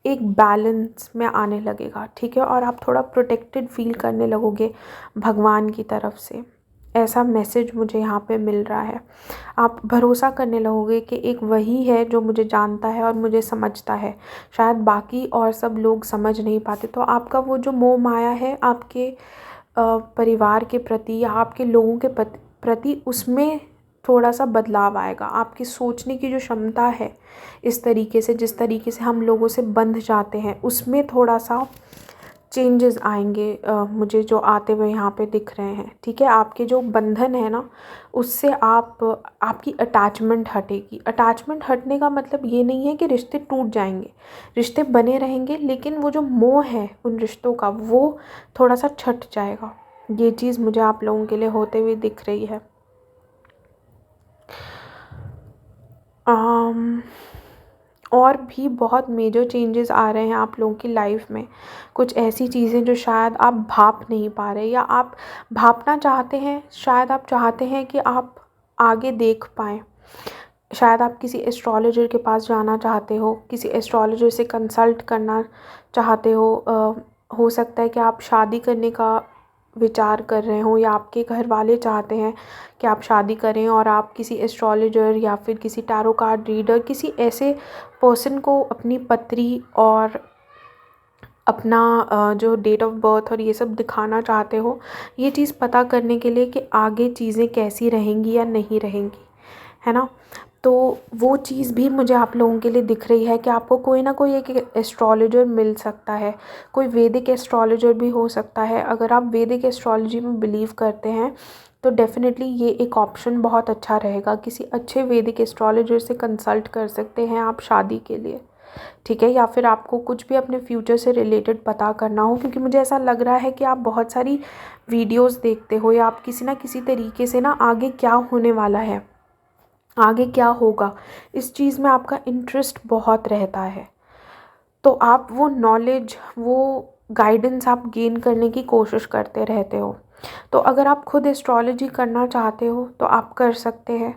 एक बैलेंस में आने लगेगा। ठीक है, और आप थोड़ा प्रोटेक्टेड फील करने लगोगे भगवान की तरफ से। ऐसा मैसेज मुझे यहाँ पे मिल रहा है। आप भरोसा करने लगोगे कि एक वही है जो मुझे जानता है और मुझे समझता है, शायद बाकी और सब लोग समझ नहीं पाते। तो आपका वो जो मोह माया है आपके परिवार के प्रति या आपके लोगों के प्रति, उसमें थोड़ा सा बदलाव आएगा। आपकी सोचने की जो क्षमता है, इस तरीके से जिस तरीके से हम लोगों से बंध जाते हैं, उसमें थोड़ा सा चेंजेस आएंगे मुझे जो आते हुए यहाँ पे दिख रहे हैं। ठीक है, आपके जो बंधन है ना, उससे आपकी अटैचमेंट हटेगी। अटैचमेंट हटने का मतलब ये नहीं है कि रिश्ते टूट जाएंगे, रिश्ते बने रहेंगे, लेकिन वो जो मोह है उन रिश्तों का, वो थोड़ा सा छट जाएगा। ये चीज़ मुझे आप लोगों के लिए होते हुए दिख रही है। और भी बहुत मेजर चेंजेस आ रहे हैं आप लोगों की लाइफ में। कुछ ऐसी चीज़ें जो शायद आप भाप नहीं पा रहे, या आप भापना चाहते हैं, शायद आप चाहते हैं कि आप आगे देख पाएँ। शायद आप किसी एस्ट्रोलॉजर के पास जाना चाहते हो, किसी एस्ट्रोलॉजर से कंसल्ट करना चाहते हो सकता है कि आप शादी करने का विचार कर रहे हो, या आपके घर वाले चाहते हैं कि आप शादी करें, और आप किसी एस्ट्रोलॉजर या फिर किसी टैरो कार्ड रीडर, किसी ऐसे पर्सन को अपनी पत्री और अपना जो डेट ऑफ बर्थ और ये सब दिखाना चाहते हो, ये चीज़ पता करने के लिए कि आगे चीज़ें कैसी रहेंगी या नहीं रहेंगी, है ना। तो वो चीज़ भी मुझे आप लोगों के लिए दिख रही है कि आपको कोई ना कोई एक एस्ट्रोलॉजर मिल सकता है। कोई वैदिक एस्ट्रोलॉजर भी हो सकता है। अगर आप वैदिक एस्ट्रोलॉजी में बिलीव करते हैं तो डेफ़िनेटली ये एक ऑप्शन बहुत अच्छा रहेगा। किसी अच्छे वैदिक एस्ट्रोलॉजर से कंसल्ट कर सकते हैं आप शादी के लिए, ठीक है। या फिर आपको कुछ भी अपने फ्यूचर से रिलेटेड पता करना हो, क्योंकि मुझे ऐसा लग रहा है कि आप बहुत सारी वीडियोस देखते हो, या आप किसी ना किसी तरीके से ना आगे क्या होने वाला है, आगे क्या होगा, इस चीज़ में आपका इंटरेस्ट बहुत रहता है। तो आप वो नॉलेज, वो गाइडेंस आप गेन करने की कोशिश करते रहते हो। तो अगर आप खुद एस्ट्रोलॉजी करना चाहते हो तो आप कर सकते हैं।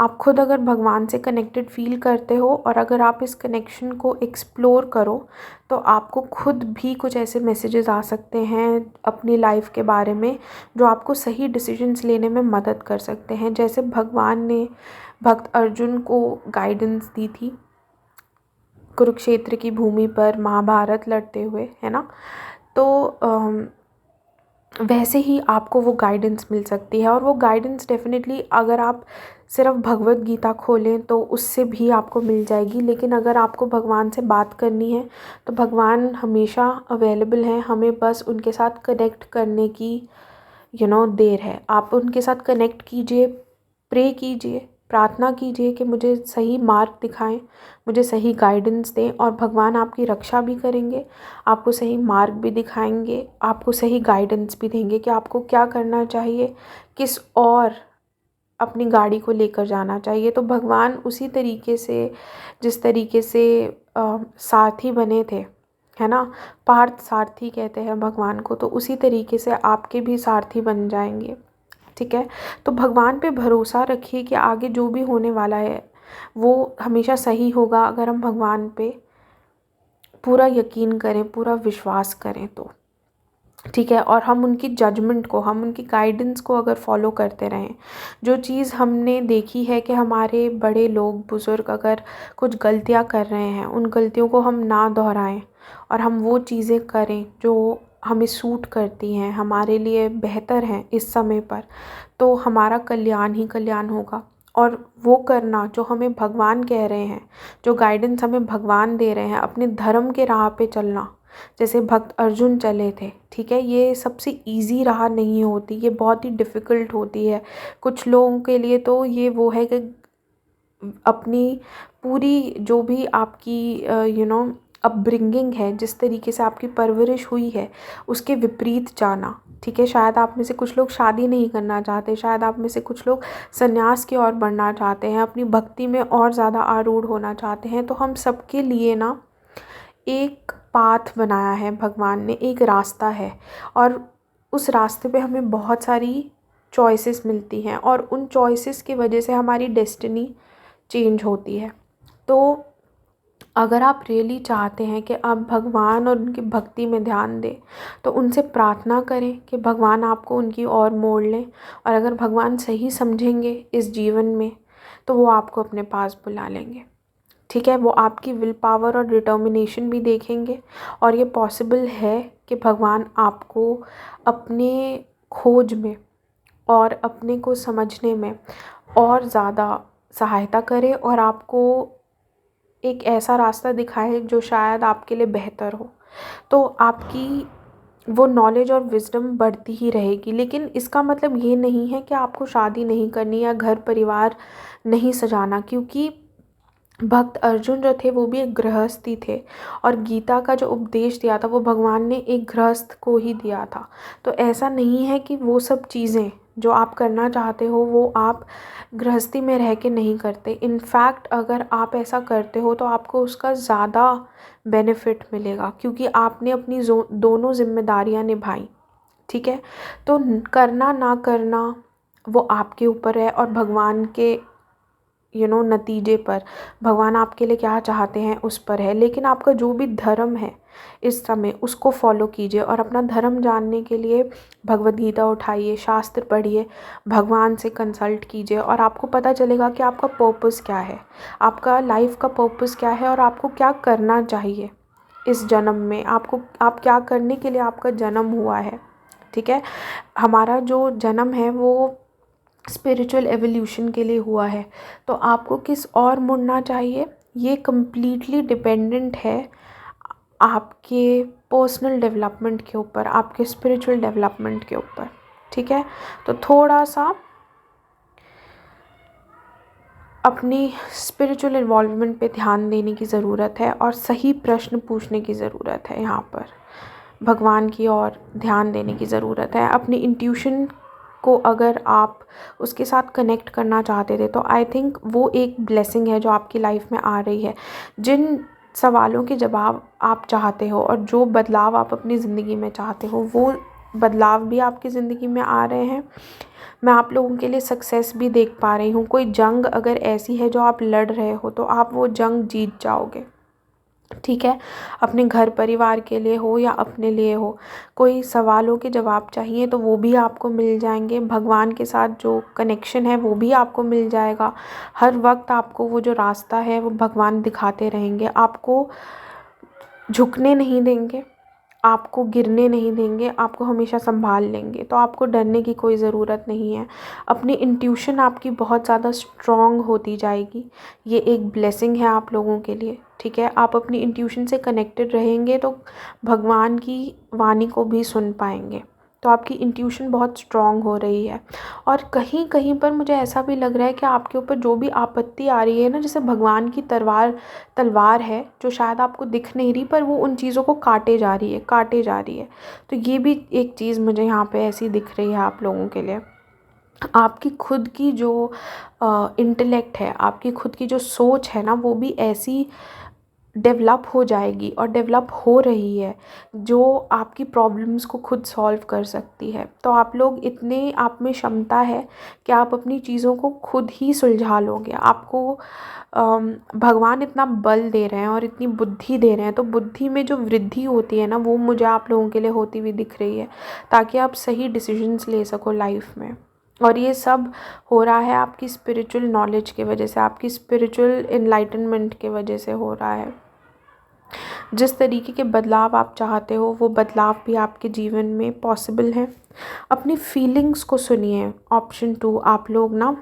आप खुद अगर भगवान से कनेक्टेड फील करते हो, और अगर आप इस कनेक्शन को एक्सप्लोर करो, तो आपको खुद भी कुछ ऐसे मैसेजेस आ सकते हैं अपनी लाइफ के बारे में जो आपको सही डिसीजंस लेने में मदद कर सकते हैं। जैसे भगवान ने भक्त अर्जुन को गाइडेंस दी थी कुरुक्षेत्र की भूमि पर महाभारत लड़ते हुए, है ना। तो वैसे ही आपको वो गाइडेंस मिल सकती है। और वो गाइडेंस डेफिनेटली अगर आप सिर्फ भगवत गीता खोलें तो उससे भी आपको मिल जाएगी। लेकिन अगर आपको भगवान से बात करनी है तो भगवान हमेशा अवेलेबल हैं, हमें बस उनके साथ कनेक्ट करने की देर है। आप उनके साथ कनेक्ट कीजिए, प्रे कीजिए, प्रार्थना कीजिए कि मुझे सही मार्ग दिखाएं, मुझे सही गाइडेंस दें, और भगवान आपकी रक्षा भी करेंगे, आपको सही मार्ग भी दिखाएंगे, आपको सही गाइडेंस भी देंगे कि आपको क्या करना चाहिए, किस और अपनी गाड़ी को लेकर जाना चाहिए। तो भगवान उसी तरीके से, जिस तरीके से सारथी बने थे, है ना, पार्थ सारथी कहते हैं भगवान को, तो उसी तरीके से आपके भी सारथी बन जाएंगे, ठीक है। तो भगवान पे भरोसा रखिए कि आगे जो भी होने वाला है वो हमेशा सही होगा, अगर हम भगवान पे पूरा यकीन करें, पूरा विश्वास करें तो, ठीक है। और हम उनकी जजमेंट को, हम उनकी गाइडेंस को अगर फॉलो करते रहें, जो चीज़ हमने देखी है कि हमारे बड़े लोग, बुज़ुर्ग अगर कुछ गलतियां कर रहे हैं, उन गलतियों को हम ना दोहराएं और हम वो चीज़ें करें जो हमें सूट करती हैं, हमारे लिए बेहतर हैं इस समय पर, तो हमारा कल्याण ही कल्याण होगा। और वो करना जो हमें भगवान कह रहे हैं, जो गाइडेंस हमें भगवान दे रहे हैं, अपने धर्म के राह पे चलना, जैसे भक्त अर्जुन चले थे, ठीक है। ये सबसे इजी राह नहीं होती, ये बहुत ही डिफ़िकल्ट होती है। कुछ लोगों के लिए तो ये वो है कि अपनी पूरी जो भी आपकी अपब्रिंगिंग है, जिस तरीके से आपकी परवरिश हुई है, उसके विपरीत जाना, ठीक है। शायद आप में से कुछ लोग शादी नहीं करना चाहते, शायद आप में से कुछ लोग संन्यास की ओर बढ़ना चाहते हैं, अपनी भक्ति में और ज़्यादा आरूढ़ होना चाहते हैं। तो हम सबके लिए ना एक पाथ बनाया है भगवान ने, एक रास्ता है, और उस रास्ते पे हमें बहुत सारी चॉइसेस मिलती हैं, और उन चॉइसेस की वजह से हमारी डेस्टिनी चेंज होती है। तो अगर आप रियली चाहते हैं कि आप भगवान और उनकी भक्ति में ध्यान दें, तो उनसे प्रार्थना करें कि भगवान आपको उनकी ओर मोड़ लें। और अगर भगवान सही समझेंगे इस जीवन में, तो वो आपको अपने पास बुला लेंगे। ठीक है, वो आपकी विल पावर और डिटर्मिनेशन भी देखेंगे, और ये पॉसिबल है कि भगवान आपको अपने खोज में और अपने को समझने में और ज़्यादा सहायता करे, और आपको एक ऐसा रास्ता दिखाए जो शायद आपके लिए बेहतर हो। तो आपकी वो नॉलेज और विज़डम बढ़ती ही रहेगी। लेकिन इसका मतलब ये नहीं है कि आपको शादी नहीं करनी या घर परिवार नहीं सजाना, क्योंकि भक्त अर्जुन जो थे वो भी एक गृहस्थी थे, और गीता का जो उपदेश दिया था वो भगवान ने एक गृहस्थ को ही दिया था। तो ऐसा नहीं है कि वो सब चीज़ें जो आप करना चाहते हो वो आप गृहस्थी में रह के नहीं करते। इनफैक्ट अगर आप ऐसा करते हो तो आपको उसका ज़्यादा बेनिफिट मिलेगा, क्योंकि आपने अपनी दोनों जिम्मेदारियां निभाई। ठीक है, तो करना ना करना वो आपके ऊपर है, और भगवान के नतीजे पर, भगवान आपके लिए क्या चाहते हैं उस पर है। लेकिन आपका जो भी धर्म है इस समय, उसको फॉलो कीजिए, और अपना धर्म जानने के लिए भगवद गीता उठाइए, शास्त्र पढ़िए, भगवान से कंसल्ट कीजिए, और आपको पता चलेगा कि आपका पर्पस क्या है, आपका लाइफ का पर्पस क्या है, और आपको क्या करना चाहिए इस जन्म में। आप क्या करने के लिए आपका जन्म हुआ है। ठीक है, हमारा जो जन्म है वो स्पिरिचुअल एवोल्यूशन के लिए हुआ है। तो आपको किस और मुड़ना चाहिए, ये कम्प्लीटली डिपेंडेंट है आपके पर्सनल डेवलपमेंट के ऊपर, आपके स्पिरिचुअल डेवलपमेंट के ऊपर। ठीक है, तो थोड़ा सा अपनी स्पिरिचुअल इन्वॉल्वमेंट पे ध्यान देने की ज़रूरत है, और सही प्रश्न पूछने की ज़रूरत है। यहाँ पर भगवान की ओर ध्यान देने की ज़रूरत है। अपनी इंट्यूशन को अगर आप उसके साथ कनेक्ट करना चाहते थे, तो आई थिंक वो एक ब्लेसिंग है जो आपकी लाइफ में आ रही है। जिन सवालों के जवाब आप चाहते हो और जो बदलाव आप अपनी ज़िंदगी में चाहते हो, वो बदलाव भी आपकी ज़िंदगी में आ रहे हैं। मैं आप लोगों के लिए सक्सेस भी देख पा रही हूँ। कोई जंग अगर ऐसी है जो आप लड़ रहे हो, तो आप वो जंग जीत जाओगे। ठीक है, अपने घर परिवार के लिए हो या अपने लिए हो, कोई सवालों के जवाब चाहिए तो वो भी आपको मिल जाएंगे। भगवान के साथ जो कनेक्शन है वो भी आपको मिल जाएगा। हर वक्त आपको वो जो रास्ता है वो भगवान दिखाते रहेंगे, आपको झुकने नहीं देंगे, आपको गिरने नहीं देंगे, आपको हमेशा संभाल लेंगे। तो आपको डरने की कोई ज़रूरत नहीं है। अपनी इंट्यूशन आपकी बहुत ज़्यादा स्ट्रॉन्ग होती जाएगी। ये एक ब्लेसिंग है आप लोगों के लिए। ठीक है, आप अपनी इंट्यूशन से कनेक्टेड रहेंगे तो भगवान की वाणी को भी सुन पाएंगे। तो आपकी इंट्यूशन बहुत स्ट्रॉन्ग हो रही है। और कहीं कहीं पर मुझे ऐसा भी लग रहा है कि आपके ऊपर जो भी आपत्ति आ रही है ना, जैसे भगवान की तलवार है जो शायद आपको दिख नहीं रही, पर वो उन चीज़ों को काटे जा रही है। तो ये भी एक चीज़ मुझे यहाँ पे ऐसी दिख रही है आप लोगों के लिए। आपकी खुद की जो इंटेलेक्ट है, आपकी खुद की जो सोच है ना, वो भी ऐसी डेवलप हो जाएगी और डेवलप हो रही है, जो आपकी प्रॉब्लम्स को खुद सॉल्व कर सकती है। तो आप लोग इतने, आप में क्षमता है कि आप अपनी चीज़ों को खुद ही सुलझा लोगे। आपको भगवान इतना बल दे रहे हैं और इतनी बुद्धि दे रहे हैं, तो बुद्धि में जो वृद्धि होती है ना, वो मुझे आप लोगों के लिए होती हुई दिख रही है, ताकि आप सही डिसीजंस ले सको लाइफ में। और ये सब हो रहा है आपकी स्पिरिचुअल नॉलेज की वजह से, आपकी स्पिरिचुअल इनलाइटनमेंट की वजह से हो रहा है। जिस तरीके के बदलाव आप चाहते हो, वो बदलाव भी आपके जीवन में पॉसिबल है। अपनी फीलिंग्स को सुनिए। ऑप्शन 2, आप लोग ना,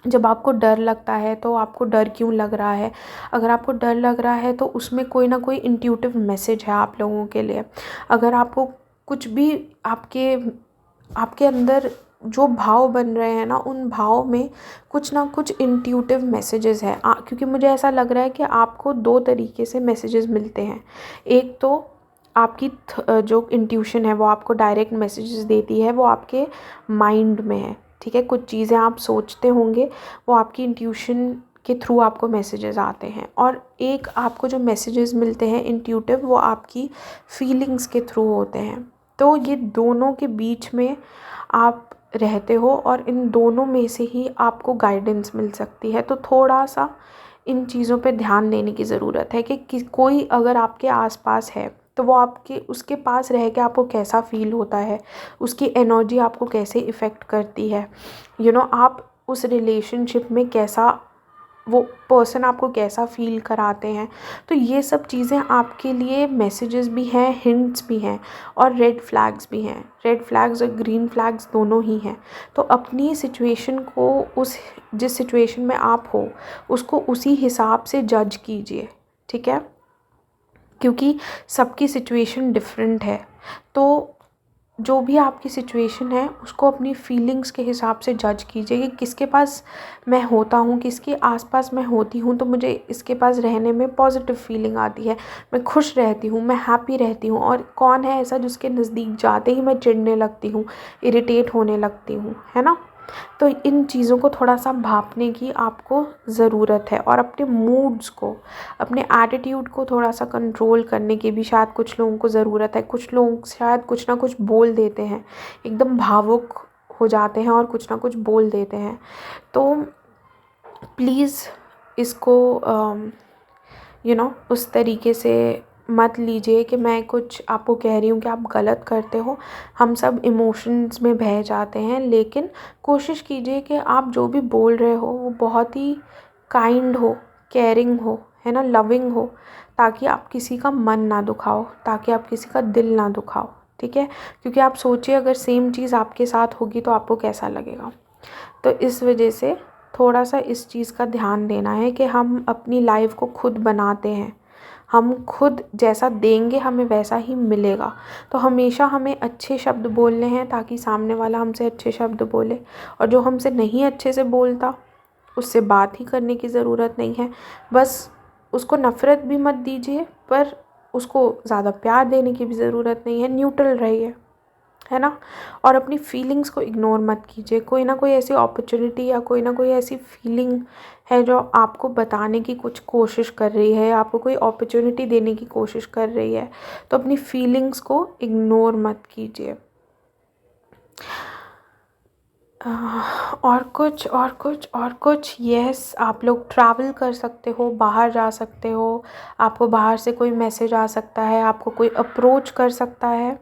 जब आपको डर लगता है तो आपको डर क्यों लग रहा है? अगर आपको डर लग रहा है तो उसमें कोई ना कोई इंट्यूटिव मैसेज है आप लोगों के लिए। अगर आपको कुछ भी आपके अंदर जो भाव बन रहे हैं ना, उन भाव में कुछ ना कुछ इंट्यूटिव मैसेजेस है। क्योंकि मुझे ऐसा लग रहा है कि आपको 2 तरीके से मैसेजेस मिलते हैं। एक तो आपकी जो इंट्यूशन है वो आपको डायरेक्ट मैसेजेस देती है, वो आपके माइंड में है। ठीक है, कुछ चीज़ें आप सोचते होंगे, वो आपकी इंट्यूशन के थ्रू आपको मैसेजेस आते हैं। और एक आपको जो मैसेजेस मिलते हैं इंट्यूटिव, वो आपकी फीलिंग्स के थ्रू होते हैं। तो ये दोनों के बीच में आप रहते हो, और इन दोनों में से ही आपको गाइडेंस मिल सकती है। तो थोड़ा सा इन चीज़ों पे ध्यान देने की ज़रूरत है कि कोई अगर आपके आसपास है तो वो आपके उसके पास रह के आपको कैसा फ़ील होता है, उसकी एनर्जी आपको कैसे इफ़ेक्ट करती है, आप उस रिलेशनशिप में कैसा, वो पर्सन आपको कैसा फ़ील कराते हैं। तो ये सब चीज़ें आपके लिए मैसेजेस भी हैं, हिंट्स भी हैं और रेड फ्लैग्स भी हैं। रेड फ्लैग्स और ग्रीन फ्लैग्स दोनों ही हैं। तो अपनी सिचुएशन को जिस सिचुएशन में आप हो उसको उसी हिसाब से जज कीजिए, ठीक है, क्योंकि सबकी सिचुएशन डिफरेंट है। तो जो भी आपकी सिचुएशन है उसको अपनी फीलिंग्स के हिसाब से जज कीजिए कि किसके पास मैं होता हूँ, किसके आसपास मैं होती हूँ तो मुझे इसके पास रहने में पॉजिटिव फीलिंग आती है, मैं खुश रहती हूँ, मैं हैप्पी रहती हूँ, और कौन है ऐसा जिसके नज़दीक जाते ही मैं चिढ़ने लगती हूँ, इरिटेट होने लगती हूँ, है ना। तो इन चीज़ों को थोड़ा सा भांपने की आपको ज़रूरत है, और अपने मूड्स को, अपने एटीट्यूड को थोड़ा सा कंट्रोल करने की भी शायद कुछ लोगों को ज़रूरत है। कुछ लोग शायद कुछ ना कुछ बोल देते हैं, एकदम भावुक हो जाते हैं और कुछ ना कुछ बोल देते हैं। तो प्लीज़ इसको उस तरीके से मत लीजिए कि मैं कुछ आपको कह रही हूँ कि आप गलत करते हो। हम सब इमोशंस में बह जाते हैं, लेकिन कोशिश कीजिए कि आप जो भी बोल रहे हो वो बहुत ही काइंड हो, केयरिंग हो, है ना, लविंग हो, ताकि आप किसी का मन ना दुखाओ, ताकि आप किसी का दिल ना दुखाओ, ठीक है। क्योंकि आप सोचिए अगर सेम चीज़ आपके साथ होगी तो आपको कैसा लगेगा। तो इस वजह से थोड़ा सा इस चीज़ का ध्यान देना है कि हम अपनी लाइफ को खुद बनाते हैं, हम खुद जैसा देंगे हमें वैसा ही मिलेगा। तो हमेशा हमें अच्छे शब्द बोलने हैं ताकि सामने वाला हमसे अच्छे शब्द बोले, और जो हमसे नहीं अच्छे से बोलता उससे बात ही करने की ज़रूरत नहीं है। बस उसको नफ़रत भी मत दीजिए, पर उसको ज़्यादा प्यार देने की भी ज़रूरत नहीं है, न्यूट्रल रहिए, है ना। और अपनी फीलिंग्स को इग्नोर मत कीजिए। कोई ना कोई ऐसी अपॉर्चुनिटी या कोई ना कोई ऐसी फीलिंग है जो आपको बताने की कुछ कोशिश कर रही है, आपको कोई अपॉर्चुनिटी देने की कोशिश कर रही है, तो अपनी फीलिंग्स को इग्नोर मत कीजिए। और कुछ यस, आप लोग ट्रैवल कर सकते हो, बाहर जा सकते हो, आपको बाहर से कोई मैसेज आ सकता है, आपको कोई अप्रोच कर सकता है,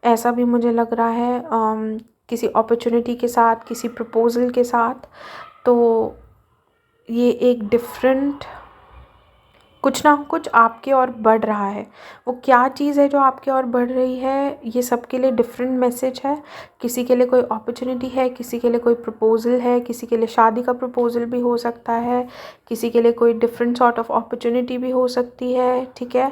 ऐसा भी मुझे लग रहा है, किसी अपॉर्चुनिटी के साथ, किसी प्रपोज़ल के साथ। तो ये एक डिफरेंट कुछ ना कुछ आपके और बढ़ रहा है। वो क्या चीज़ है जो आपके और बढ़ रही है, ये सबके लिए डिफरेंट मैसेज है। किसी के लिए कोई अपॉर्चुनिटी है, किसी के लिए कोई प्रपोज़ल है, किसी के लिए शादी का प्रपोज़ल भी हो सकता है, किसी के लिए कोई डिफरेंट सॉर्ट ऑफ अपॉर्चुनिटी भी हो सकती है, ठीक है।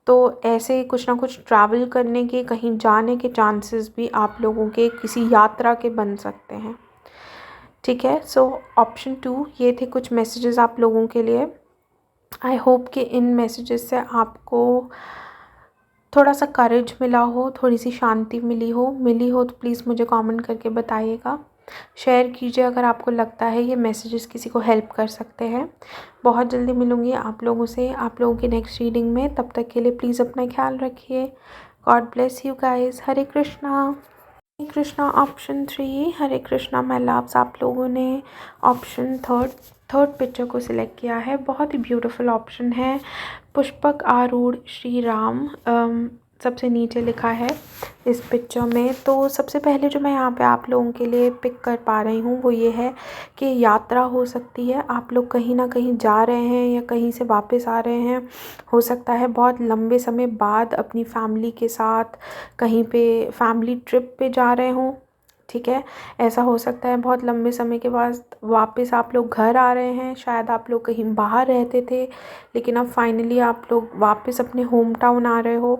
तो ऐसे कुछ ना कुछ ट्रैवल करने के, कहीं जाने के चांसेस भी आप लोगों के किसी यात्रा के बन सकते हैं, ठीक है। सो ऑप्शन 2 ये थे कुछ मैसेजेस आप लोगों के लिए। आई होप कि इन मैसेजेस से आपको थोड़ा सा करेज मिला हो, थोड़ी सी शांति मिली हो तो प्लीज़ मुझे कमेंट करके बताइएगा। शेयर कीजिए अगर आपको लगता है ये मैसेजेस किसी को हेल्प कर सकते हैं। बहुत जल्दी मिलूँगी आप लोगों से, आप लोगों की नेक्स्ट रीडिंग में। तब तक के लिए प्लीज़ अपना ख्याल रखिए। God bless you guys. Hare Krishna. Krishna option 3, Hare Krishna my loves. आप लोगों ने ऑप्शन थर्ड पिक्चर को सिलेक्ट किया है। बहुत ही ब्यूटीफुल ऑप्शन है। पुष्पक आरूढ़ श्री राम सबसे नीचे लिखा है इस पिक्चर में। तो सबसे पहले जो मैं यहाँ पे आप लोगों के लिए पिक कर पा रही हूँ वो ये है कि यात्रा हो सकती है। आप लोग कहीं ना कहीं जा रहे हैं या कहीं से वापस आ रहे हैं, हो सकता है बहुत लंबे समय बाद अपनी फैमिली के साथ कहीं पे फैमिली ट्रिप पे जा रहे हों, ठीक है। ऐसा हो सकता है बहुत लंबे समय के बाद वापस आप लोग घर आ रहे हैं। शायद आप लोग कहीं बाहर रहते थे लेकिन अब फाइनली आप लोग वापस अपने होम टाउन आ रहे हो,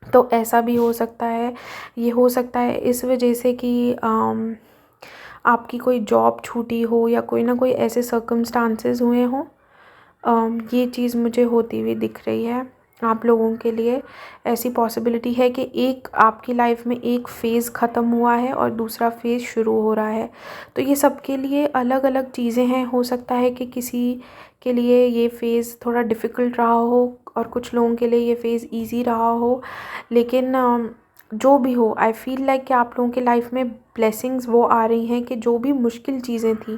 तो ऐसा भी हो सकता है। ये हो सकता है इस वजह से कि आपकी कोई जॉब छूटी हो या कोई ना कोई ऐसे सर्कमस्टांसेस हुए हों। ये चीज़ मुझे होती हुई दिख रही है। आप लोगों के लिए ऐसी पॉसिबिलिटी है कि एक आपकी लाइफ में एक फ़ेज़ ख़त्म हुआ है और दूसरा फ़ेज़ शुरू हो रहा है। तो ये सबके लिए अलग अलग चीज़ें हैं। हो सकता है कि किसी के लिए ये फ़ेज़ थोड़ा डिफ़िकल्ट रहा हो और कुछ लोगों के लिए ये फ़ेज़ ईज़ी रहा हो। लेकिन जो भी हो, आई फ़ील लाइक कि आप लोगों के लाइफ में ब्लेसिंग्स वो आ रही हैं कि जो भी मुश्किल चीज़ें थी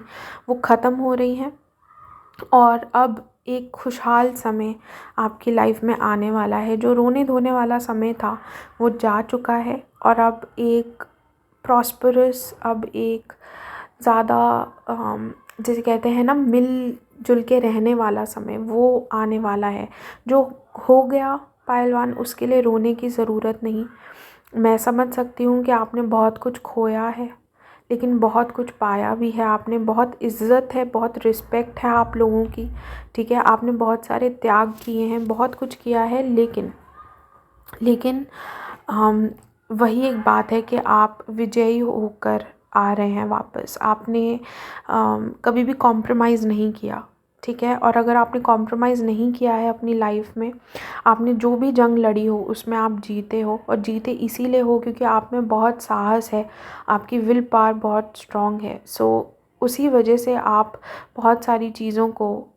वो ख़त्म हो रही हैं और अब एक खुशहाल समय आपकी लाइफ में आने वाला है। जो रोने धोने वाला समय था वो जा चुका है और अब एक प्रॉस्परस, अब एक ज़्यादा जैसे कहते हैं ना मिल जुल के रहने वाला समय वो आने वाला है। जो हो गया पहलवान, उसके लिए रोने की ज़रूरत नहीं। मैं समझ सकती हूँ कि आपने बहुत कुछ खोया है लेकिन बहुत कुछ पाया भी है। आपने बहुत इज़्ज़त है, बहुत रिस्पेक्ट है आप लोगों की, ठीक है। आपने बहुत सारे त्याग किए हैं, बहुत कुछ किया है, लेकिन वही एक बात है कि आप विजयी होकर आ रहे हैं वापस। आपने कभी भी कॉम्प्रोमाइज़ नहीं किया, ठीक है। और अगर आपने कॉम्प्रोमाइज़ नहीं किया है अपनी लाइफ में, आपने जो भी जंग लड़ी हो उसमें आप जीते हो, और जीते इसीलिए हो क्योंकि आप में बहुत साहस है, आपकी विल पावर बहुत स्ट्रॉन्ग है। सो उसी वजह से आप बहुत सारी चीज़ों को,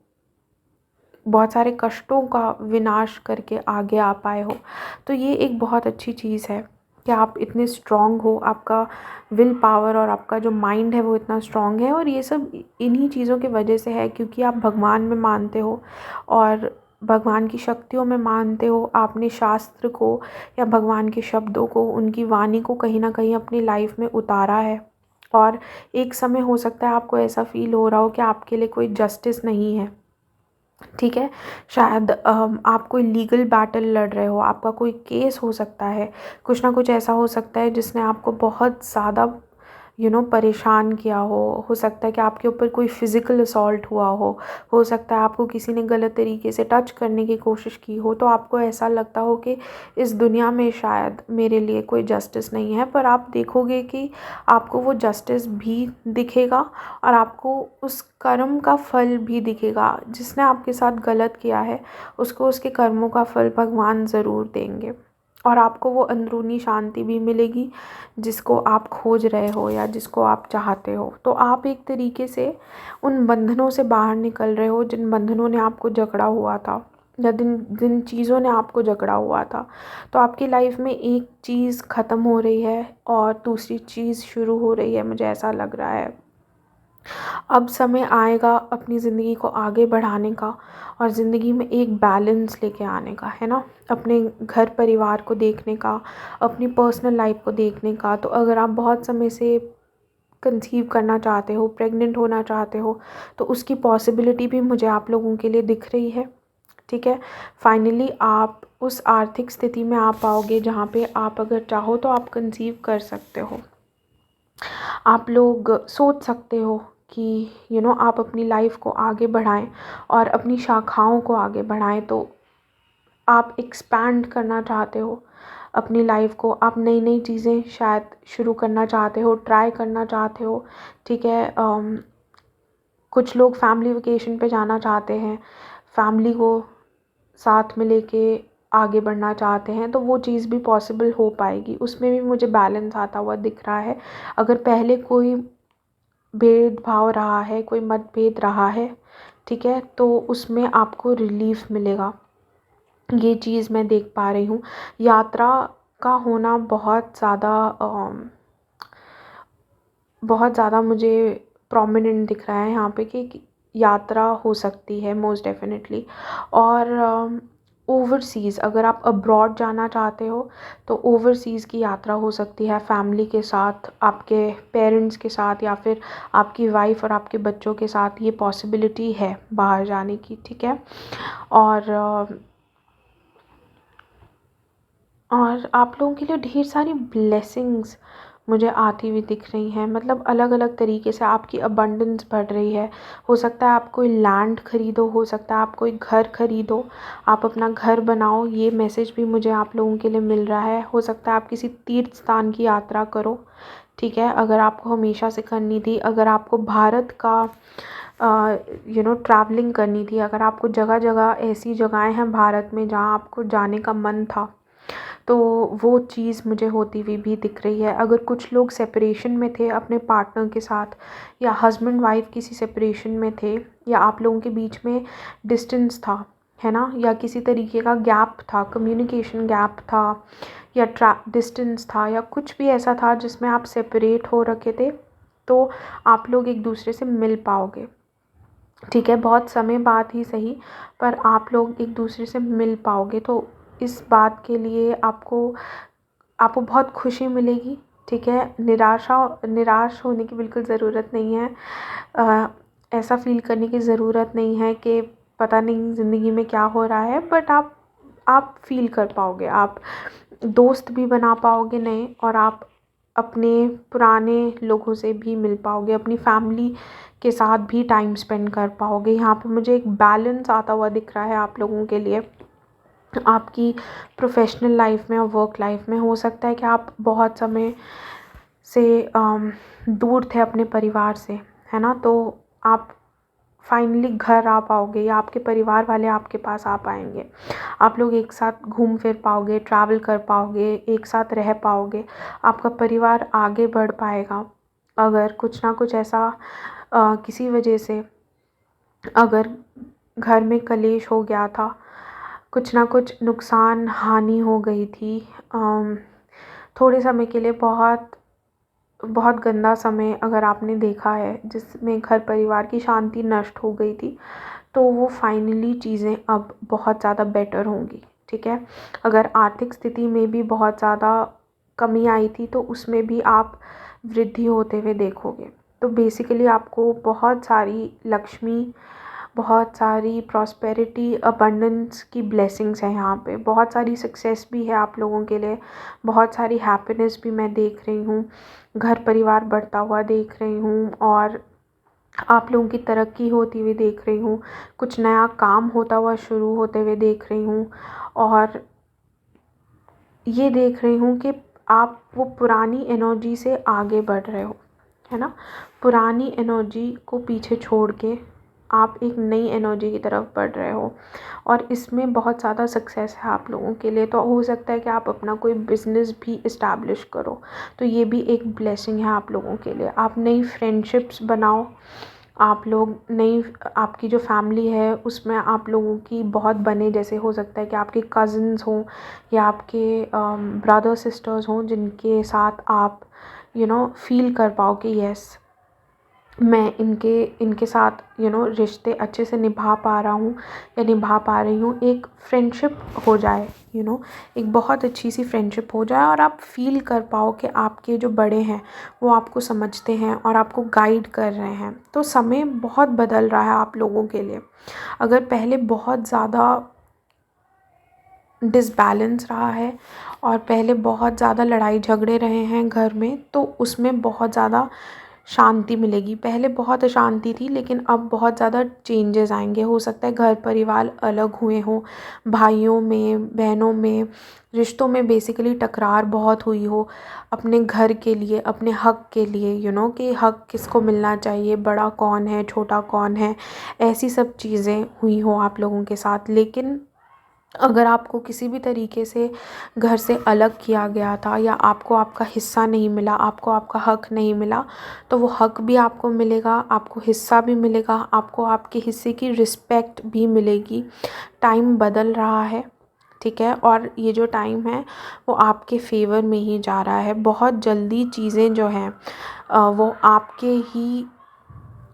बहुत सारे कष्टों का विनाश करके आगे आ पाए हो। तो ये एक बहुत अच्छी चीज़ है कि आप इतने स्ट्रॉन्ग हो, आपका विल पावर और आपका जो माइंड है वो इतना स्ट्रॉन्ग है। और ये सब इन्हीं चीज़ों की वजह से है क्योंकि आप भगवान में मानते हो और भगवान की शक्तियों में मानते हो। आपने शास्त्र को या भगवान के शब्दों को, उनकी वाणी को कहीं ना कहीं अपनी लाइफ में उतारा है। और एक समय हो सकता है आपको ऐसा फील हो रहा हो कि आपके लिए कोई जस्टिस नहीं है, ठीक है। शायद आप कोई लीगल बैटल लड़ रहे हो, आपका कोई केस हो सकता है, कुछ ना कुछ ऐसा हो सकता है जिसने आपको बहुत ज़्यादा परेशान किया हो सकता है कि आपके ऊपर कोई फ़िज़िकल असॉल्ट हुआ हो सकता है आपको किसी ने गलत तरीके से टच करने की कोशिश की हो, तो आपको ऐसा लगता हो कि इस दुनिया में शायद मेरे लिए कोई जस्टिस नहीं है। पर आप देखोगे कि आपको वो जस्टिस भी दिखेगा और आपको उस कर्म का फल भी दिखेगा। जिसने आपके साथ गलत किया है उसको उसके कर्मों का फल भगवान ज़रूर देंगे, और आपको वो अंदरूनी शांति भी मिलेगी जिसको आप खोज रहे हो या जिसको आप चाहते हो। तो आप एक तरीके से उन बंधनों से बाहर निकल रहे हो जिन बंधनों ने आपको जकड़ा हुआ था, या जिन जिन चीज़ों ने आपको जकड़ा हुआ था। तो आपकी लाइफ में एक चीज़ ख़त्म हो रही है और दूसरी चीज़ शुरू हो रही है, मुझे ऐसा लग रहा है। अब समय आएगा अपनी ज़िंदगी को आगे बढ़ाने का और ज़िंदगी में एक बैलेंस लेके आने का, है ना। अपने घर परिवार को देखने का, अपनी पर्सनल लाइफ को देखने का। तो अगर आप बहुत समय से कंसीव करना चाहते हो, प्रेग्नेंट होना चाहते हो, तो उसकी पॉसिबिलिटी भी मुझे आप लोगों के लिए दिख रही है, ठीक है। फाइनली आप उस आर्थिक स्थिति में आ पाओगे जहाँ पे आप अगर चाहो तो आप कंसीव कर सकते हो। आप लोग सोच सकते हो कि आप अपनी लाइफ को आगे बढ़ाएं और अपनी शाखाओं को आगे बढ़ाएं। तो आप एक्सपैंड करना चाहते हो अपनी लाइफ को, आप नई नई चीज़ें शायद शुरू करना चाहते हो, ट्राई करना चाहते हो, ठीक है। कुछ लोग फैमिली वेकेशन पे जाना चाहते हैं, फैमिली को साथ में लेके आगे बढ़ना चाहते हैं, तो वो चीज़ भी पॉसिबल हो पाएगी। उसमें भी मुझे बैलेंस आता हुआ दिख रहा है। अगर पहले कोई भेदभाव रहा है, कोई मतभेद रहा है, ठीक है, तो उसमें आपको रिलीफ मिलेगा। ये चीज़ मैं देख पा रही हूँ। यात्रा का होना बहुत ज़्यादा मुझे प्रोमिनेंट दिख रहा है यहाँ पे कि यात्रा हो सकती है मोस्ट डेफिनेटली। और ओवरसीज़, अगर आप अब्रॉड जाना चाहते हो तो ओवरसीज़ की यात्रा हो सकती है फैमिली के साथ, आपके पेरेंट्स के साथ, या फिर आपकी वाइफ और आपके बच्चों के साथ। ये पॉसिबिलिटी है बाहर जाने की, ठीक है। और आप लोगों के लिए ढेर सारी ब्लेसिंग्स मुझे आती हुई दिख रही हैं। मतलब अलग अलग तरीके से आपकी अबंडेंस बढ़ रही है। हो सकता है आप कोई लैंड खरीदो, हो सकता है आप कोई घर खरीदो, आप अपना घर बनाओ, ये मैसेज भी मुझे आप लोगों के लिए मिल रहा है। हो सकता है आप किसी तीर्थ स्थान की यात्रा करो, ठीक है, अगर आपको हमेशा से करनी थी। अगर आपको भारत का ट्रैवलिंग करनी थी, अगर आपको जगह जगह ऐसी जगहें हैं भारत में जहाँ आपको जाने का मन था, तो वो चीज़ मुझे होती हुई भी दिख रही है। अगर कुछ लोग सेपरेशन में थे अपने पार्टनर के साथ, या हस्बैंड वाइफ किसी सेपरेशन में थे, या आप लोगों के बीच में डिस्टेंस था, है ना, या किसी तरीके का गैप था, कम्युनिकेशन गैप था, या डिस्टेंस था, या कुछ भी ऐसा था जिसमें आप सेपरेट हो रखे थे, तो आप लोग एक दूसरे से मिल पाओगे। ठीक है, बहुत समय बाद ही सही, पर आप लोग एक दूसरे से मिल पाओगे। तो इस बात के लिए आपको आपको बहुत खुशी मिलेगी। ठीक है, निराश होने की बिल्कुल ज़रूरत नहीं है। अ, ऐसा फ़ील करने की ज़रूरत नहीं है कि पता नहीं ज़िंदगी में क्या हो रहा है, बट आप फ़ील कर पाओगे, आप दोस्त भी बना पाओगे नए, और आप अपने पुराने लोगों से भी मिल पाओगे, अपनी फैमिली के साथ भी टाइम स्पेंड कर पाओगे। यहाँ पे मुझे एक बैलेंस आता हुआ दिख रहा है आप लोगों के लिए, आपकी प्रोफेशनल लाइफ में और वर्क लाइफ में। हो सकता है कि आप बहुत समय से दूर थे अपने परिवार से, है ना, तो आप फाइनली घर आ पाओगे, या आपके परिवार वाले आपके पास आ पाएंगे। आप लोग एक साथ घूम फिर पाओगे, ट्रैवल कर पाओगे, एक साथ रह पाओगे, आपका परिवार आगे बढ़ पाएगा। अगर कुछ ना कुछ ऐसा किसी वजह से अगर घर में कलेश हो गया था, कुछ ना कुछ नुकसान हानि हो गई थी, थोड़े समय के लिए बहुत बहुत गंदा समय अगर आपने देखा है जिसमें घर परिवार की शांति नष्ट हो गई थी, तो वो फाइनली चीज़ें अब बहुत ज़्यादा बेटर होंगी। ठीक है, अगर आर्थिक स्थिति में भी बहुत ज़्यादा कमी आई थी, तो उसमें भी आप वृद्धि होते हुए देखोगे। तो बेसिकली आपको बहुत सारी लक्ष्मी, बहुत सारी प्रॉस्पेरिटी, अबंडेंस की ब्लेसिंग्स हैं यहाँ पे, बहुत सारी सक्सेस भी है आप लोगों के लिए, बहुत सारी हैप्पीनेस भी मैं देख रही हूँ, घर परिवार बढ़ता हुआ देख रही हूँ, और आप लोगों की तरक्की होती हुई देख रही हूँ, कुछ नया काम होता हुआ शुरू होते हुए देख रही हूँ, और ये देख रही हूँ कि आप वो पुरानी एनर्जी से आगे बढ़ रहे हो, है ना। पुरानी एनर्जी को पीछे छोड़ के आप एक नई एनर्जी की तरफ बढ़ रहे हो, और इसमें बहुत ज़्यादा सक्सेस है आप लोगों के लिए। तो हो सकता है कि आप अपना कोई बिज़नेस भी इस्टेब्लिश करो, तो ये भी एक ब्लेसिंग है आप लोगों के लिए। आप नई फ्रेंडशिप्स बनाओ, आप लोग नई, आपकी जो फैमिली है उसमें आप लोगों की बहुत बने, जैसे हो सकता है कि आपके कज़न्स हों या आपके ब्रदर सिस्टर्स हों, जिनके साथ आप फ़ील कर पाओ कि यस, मैं इनके साथ रिश्ते अच्छे से निभा पा रहा हूँ या निभा पा रही हूँ। एक फ्रेंडशिप हो जाए, एक बहुत अच्छी सी फ्रेंडशिप हो जाए, और आप फ़ील कर पाओ कि आपके जो बड़े हैं वो आपको समझते हैं और आपको गाइड कर रहे हैं। तो समय बहुत बदल रहा है आप लोगों के लिए। अगर पहले बहुत ज़्यादा डिसबैलेंस रहा है और पहले बहुत ज़्यादा लड़ाई झगड़े रहे हैं घर में, तो उसमें बहुत ज़्यादा शांति मिलेगी। पहले बहुत अशांति थी, लेकिन अब बहुत ज़्यादा चेंजेस आएंगे। हो सकता है घर परिवार अलग हुए हों, भाइयों में, बहनों में, रिश्तों में बेसिकली टकरार बहुत हुई हो, अपने घर के लिए, अपने हक के लिए, कि हक किसको मिलना चाहिए, बड़ा कौन है, छोटा कौन है, ऐसी सब चीज़ें हुई हो आप लोगों के साथ। लेकिन अगर आपको किसी भी तरीके से घर से अलग किया गया था, या आपको आपका हिस्सा नहीं मिला, आपको आपका हक नहीं मिला, तो वो हक भी आपको मिलेगा, आपको हिस्सा भी मिलेगा, आपको आपके हिस्से की रिस्पेक्ट भी मिलेगी। टाइम बदल रहा है, ठीक है, और ये जो टाइम है वो आपके फेवर में ही जा रहा है। बहुत जल्दी चीज़ें जो हैं वो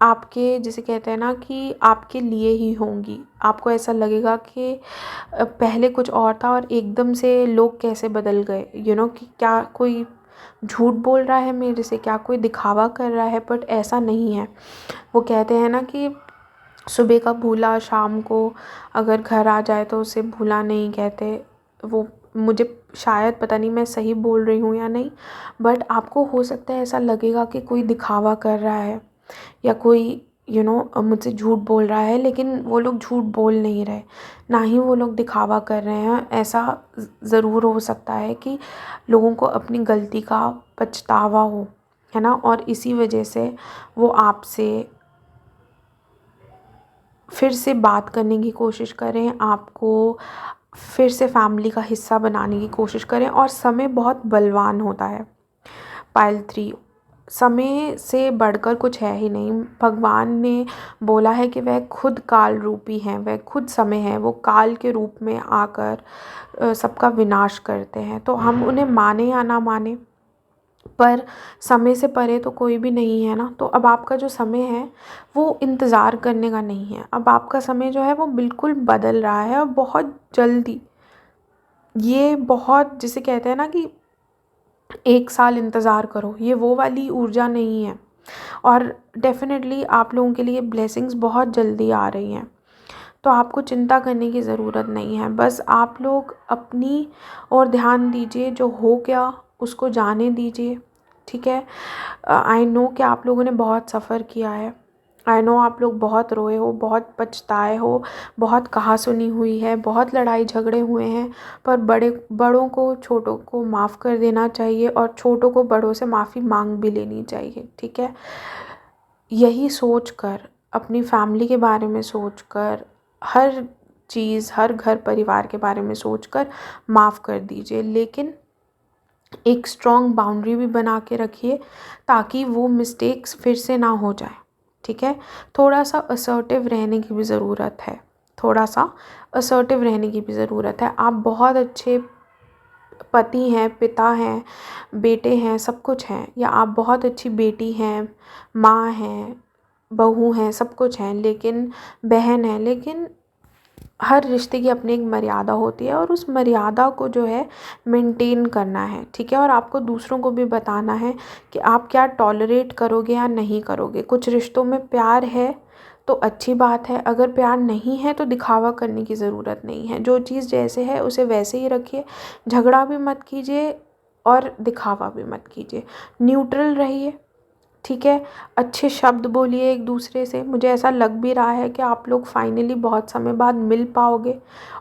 आपके जिसे कहते हैं ना कि आपके लिए ही होंगी। आपको ऐसा लगेगा कि पहले कुछ और था और एकदम से लोग कैसे बदल गए, कि क्या कोई झूठ बोल रहा है मेरे से, क्या कोई दिखावा कर रहा है, बट ऐसा नहीं है। वो कहते हैं ना कि सुबह का भूला शाम को अगर घर आ जाए तो उसे भूला नहीं कहते। वो मुझे शायद पता नहीं मैं सही बोल रही हूँ या नहीं, बट आपको हो सकता है ऐसा लगेगा कि कोई दिखावा कर रहा है या कोई मुझसे झूठ बोल रहा है, लेकिन वो लोग झूठ बोल नहीं रहे, ना ही वो लोग दिखावा कर रहे हैं। ऐसा ज़रूर हो सकता है कि लोगों को अपनी गलती का पछतावा हो, है ना, और इसी वजह से वो आपसे फिर से बात करने की कोशिश करें, आपको फिर से फैमिली का हिस्सा बनाने की कोशिश करें। और समय बहुत बलवान होता है। पाइल 3, समय से बढ़कर कुछ है ही नहीं। भगवान ने बोला है कि वह खुद काल रूपी हैं, वह खुद समय है, वो काल के रूप में आकर सबका विनाश करते हैं। तो हम उन्हें माने या ना माने, पर समय से परे तो कोई भी नहीं है ना। तो अब आपका जो समय है वो इंतज़ार करने का नहीं है, अब आपका समय जो है वो बिल्कुल बदल रहा है और बहुत जल्दी। ये बहुत, जिसे कहते हैं ना कि 1 साल इंतज़ार करो, ये वो वाली ऊर्जा नहीं है। और डेफ़िनेटली आप लोगों के लिए ब्लेसिंग्स बहुत जल्दी आ रही हैं, तो आपको चिंता करने की ज़रूरत नहीं है। बस आप लोग अपनी ओर ध्यान दीजिए, जो हो गया उसको जाने दीजिए, ठीक है। आई नो कि आप लोगों ने बहुत सफ़र किया है, आई नो आप लोग बहुत रोए हो, बहुत पछताए हो, बहुत कहा-सुनी हुई है, बहुत लड़ाई झगड़े हुए हैं, पर बड़ों को छोटों को माफ़ कर देना चाहिए और छोटों को बड़ों से माफ़ी माँग भी लेनी चाहिए, ठीक है। यही सोच कर, अपनी फैमिली के बारे में सोच कर, हर चीज़, हर घर परिवार के बारे में सोच कर माफ़ कर दीजिए, लेकिन एक स्ट्रॉन्ग बाउंड्री भी बना के रखिए ताकि वो मिस्टेक्स फिर से ना हो जाए, ठीक है। थोड़ा सा असर्टिव रहने की भी ज़रूरत है, थोड़ा सा असर्टिव रहने की भी ज़रूरत है। आप बहुत अच्छे पति हैं, पिता हैं, बेटे हैं, सब कुछ हैं, या आप बहुत अच्छी बेटी हैं, माँ हैं, बहू हैं, सब कुछ हैं, लेकिन बहन है, लेकिन हर रिश्ते की अपनी एक मर्यादा होती है और उस मर्यादा को जो है मेंटेन करना है, ठीक है। और आपको दूसरों को भी बताना है कि आप क्या टॉलरेट करोगे या नहीं करोगे। कुछ रिश्तों में प्यार है तो अच्छी बात है, अगर प्यार नहीं है तो दिखावा करने की ज़रूरत नहीं है। जो चीज़ जैसे है उसे वैसे ही रखिए, झगड़ा भी मत कीजिए और दिखावा भी मत कीजिए, न्यूट्रल रहिए, ठीक है। अच्छे शब्द बोलिए एक दूसरे से। मुझे ऐसा लग भी रहा है कि आप लोग फाइनली बहुत समय बाद मिल पाओगे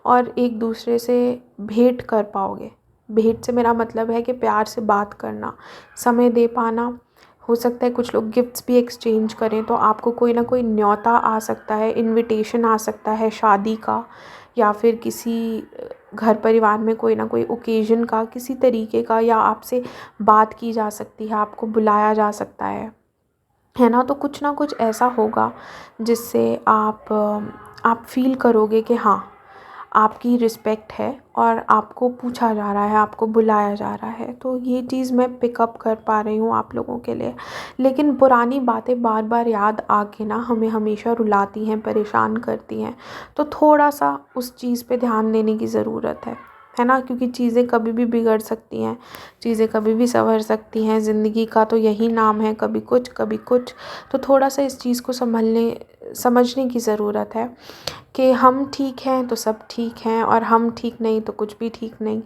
और एक दूसरे से भेंट कर पाओगे। भेंट से मेरा मतलब है कि प्यार से बात करना, समय दे पाना। हो सकता है कुछ लोग गिफ्ट्स भी एक्सचेंज करें, तो आपको कोई ना कोई न्योता आ सकता है, इनविटेशन आ सकता है शादी का, या फिर किसी घर परिवार में कोई ना कोई ओकेज़न का, किसी तरीके का, या आपसे बात की जा सकती है, आपको बुलाया जा सकता है ना। तो कुछ ना कुछ ऐसा होगा जिससे आप फ़ील करोगे कि हाँ, आपकी रिस्पेक्ट है और आपको पूछा जा रहा है, आपको बुलाया जा रहा है। तो ये चीज़ मैं पिकअप कर पा रही हूँ आप लोगों के लिए। लेकिन पुरानी बातें बार बार याद आके ना हमें हमेशा रुलाती हैं, परेशान करती हैं, तो थोड़ा सा उस चीज़ पे ध्यान देने की ज़रूरत है ना। क्योंकि चीज़ें कभी भी बिगड़ सकती हैं, चीज़ें कभी भी संवर सकती हैं। ज़िंदगी का तो यही नाम है, कभी कुछ कभी कुछ। तो थोड़ा सा इस चीज़ को समझने की ज़रूरत है कि हम ठीक हैं तो सब ठीक हैं, और हम ठीक नहीं तो कुछ भी ठीक नहीं,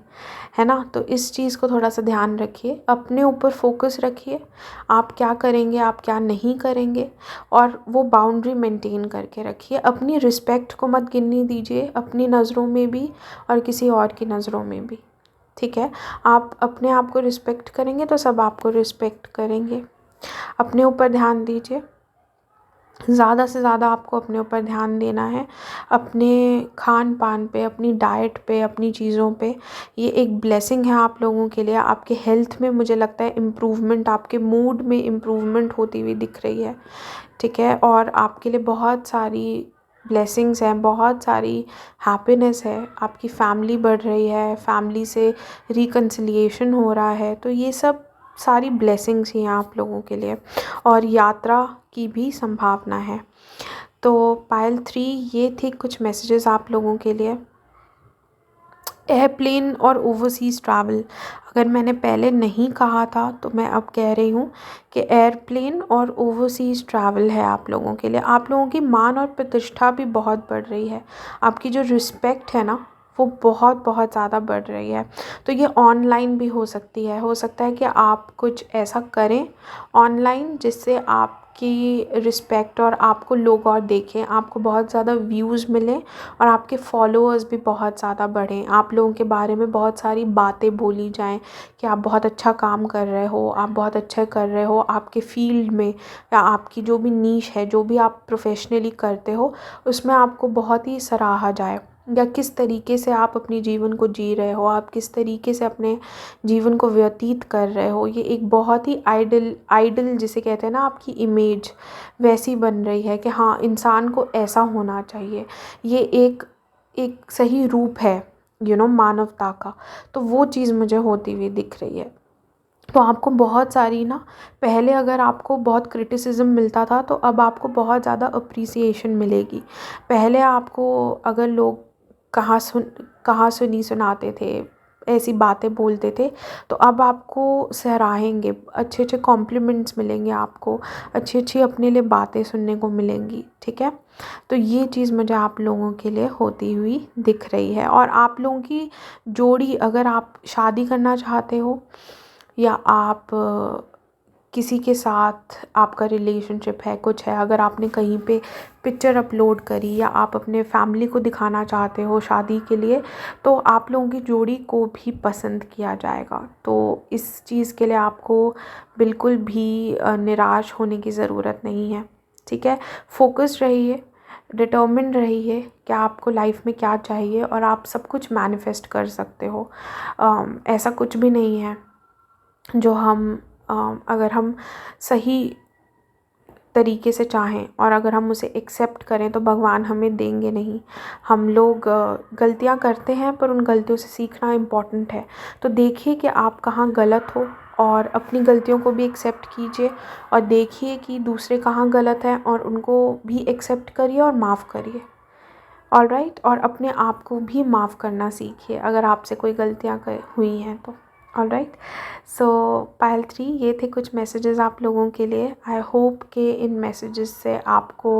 है ना। तो इस चीज़ को थोड़ा सा ध्यान रखिए, अपने ऊपर फोकस रखिए, आप क्या करेंगे, आप क्या नहीं करेंगे, और वो बाउंड्री मेंटेन करके रखिए। अपनी रिस्पेक्ट को मत गिनने दीजिए, अपनी नज़रों में भी और किसी और की नज़रों में भी, ठीक है। आप अपने आप को रिस्पेक्ट करेंगे तो सब आपको रिस्पेक्ट करेंगे। अपने ऊपर ध्यान दीजिए, ज़्यादा से ज़्यादा आपको अपने ऊपर ध्यान देना है, अपने खान पान पे, अपनी डाइट पे, अपनी चीज़ों पे। ये एक ब्लेसिंग है आप लोगों के लिए। आपके हेल्थ में मुझे लगता है इम्प्रूवमेंट, आपके मूड में इम्प्रूवमेंट होती हुई दिख रही है, ठीक है। और आपके लिए बहुत सारी ब्लेसिंग्स हैं, बहुत सारी हैप्पीनेस है, आपकी फैमिली बढ़ रही है, फैमिली से रिकन्सिलिएशन हो रहा है। तो ये सब सारी ब्लेसिंग्स ही हैं आप लोगों के लिए, और यात्रा की भी संभावना है। तो पायल 3 ये थे कुछ मैसेजेस आप लोगों के लिए। एयरप्लेन और ओवरसीज़ ट्रैवल, अगर मैंने पहले नहीं कहा था तो मैं अब कह रही हूँ कि एयरप्लेन और ओवरसीज़ ट्रैवल है आप लोगों के लिए। आप लोगों की मान और प्रतिष्ठा भी बहुत बढ़ रही है, आपकी जो रिस्पेक्ट है ना वो बहुत बहुत ज़्यादा बढ़ रही है। तो ये ऑनलाइन भी हो सकती है, हो सकता है कि आप कुछ ऐसा करें ऑनलाइन जिससे आपकी रिस्पेक्ट और आपको लोग और देखें, आपको बहुत ज़्यादा व्यूज़ मिलें और आपके फॉलोअर्स भी बहुत ज़्यादा बढ़ें। आप लोगों के बारे में बहुत सारी बातें बोली जाएं कि आप बहुत अच्छा काम कर रहे हो, आप बहुत अच्छा कर रहे हो आपके फील्ड में, या आपकी जो भी नीश है, जो भी आप प्रोफेशनली करते हो उसमें आपको बहुत ही सराहा जाए। या किस तरीके से आप अपने जीवन को जी रहे हो, आप किस तरीके से अपने जीवन को व्यतीत कर रहे हो, ये एक बहुत ही आइडल जिसे कहते हैं ना, आपकी इमेज वैसी बन रही है कि हाँ, इंसान को ऐसा होना चाहिए। ये एक सही रूप है मानवता का। तो वो चीज़ मुझे होती हुई दिख रही है। तो आपको बहुत सारी ना, पहले अगर आपको बहुत क्रिटिसिज्म मिलता था तो अब आपको बहुत ज़्यादा अप्रिसिएशन मिलेगी। पहले आपको अगर लोग कहाँ सुनी सुनाते थे, ऐसी बातें बोलते थे, तो अब आपको सराहेंगे, अच्छे अच्छे कॉम्प्लीमेंट्स मिलेंगे आपको, अच्छी अच्छी अपने लिए बातें सुनने को मिलेंगी, ठीक है। तो ये चीज़ मुझे आप लोगों के लिए होती हुई दिख रही है। और आप लोगों की जोड़ी, अगर आप शादी करना चाहते हो या आप किसी के साथ आपका रिलेशनशिप है, कुछ है, अगर आपने कहीं पे पिक्चर अपलोड करी या आप अपने फैमिली को दिखाना चाहते हो शादी के लिए, तो आप लोगों की जोड़ी को भी पसंद किया जाएगा। तो इस चीज़ के लिए आपको बिल्कुल भी निराश होने की ज़रूरत नहीं है, ठीक है। फोकस्ड रहिए, डिटर्मिन्ड रहिए कि आपको लाइफ में क्या चाहिए, और आप सब कुछ मैनिफेस्ट कर सकते हो। ऐसा कुछ भी नहीं है जो अगर हम सही तरीके से चाहें और अगर हम उसे एक्सेप्ट करें तो भगवान हमें देंगे नहीं। हम लोग गलतियां करते हैं, पर उन गलतियों से सीखना इम्पॉर्टेंट है। तो देखिए कि आप कहाँ गलत हो और अपनी गलतियों को भी एक्सेप्ट कीजिए, और देखिए कि दूसरे कहाँ गलत हैं और उनको भी एक्सेप्ट करिए और माफ़ करिए। ऑलराइट। और अपने आप को भी माफ़ करना सीखिए अगर आपसे कोई गलतियाँ हुई हैं तो। ऑलराइट। सो पायल 3, ये थे कुछ मैसेजेस आप लोगों के लिए। आई होप कि इन मैसेजेस से आपको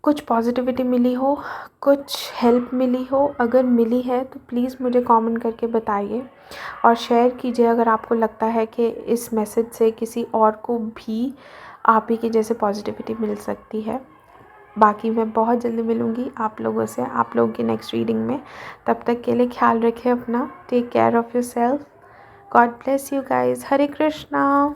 कुछ पॉजिटिविटी मिली हो, कुछ हेल्प मिली हो। अगर मिली है तो प्लीज़ मुझे कमेंट करके बताइए और शेयर कीजिए अगर आपको लगता है कि इस मैसेज से किसी और को भी आप ही की जैसे पॉजिटिविटी मिल सकती है। बाकी मैं बहुत जल्दी मिलूँगी आप लोगों से, आप लोगों की नेक्स्ट रीडिंग में। तब तक के लिए ख्याल रखें अपना। Take care of yourself. God bless you guys. Hare Krishna.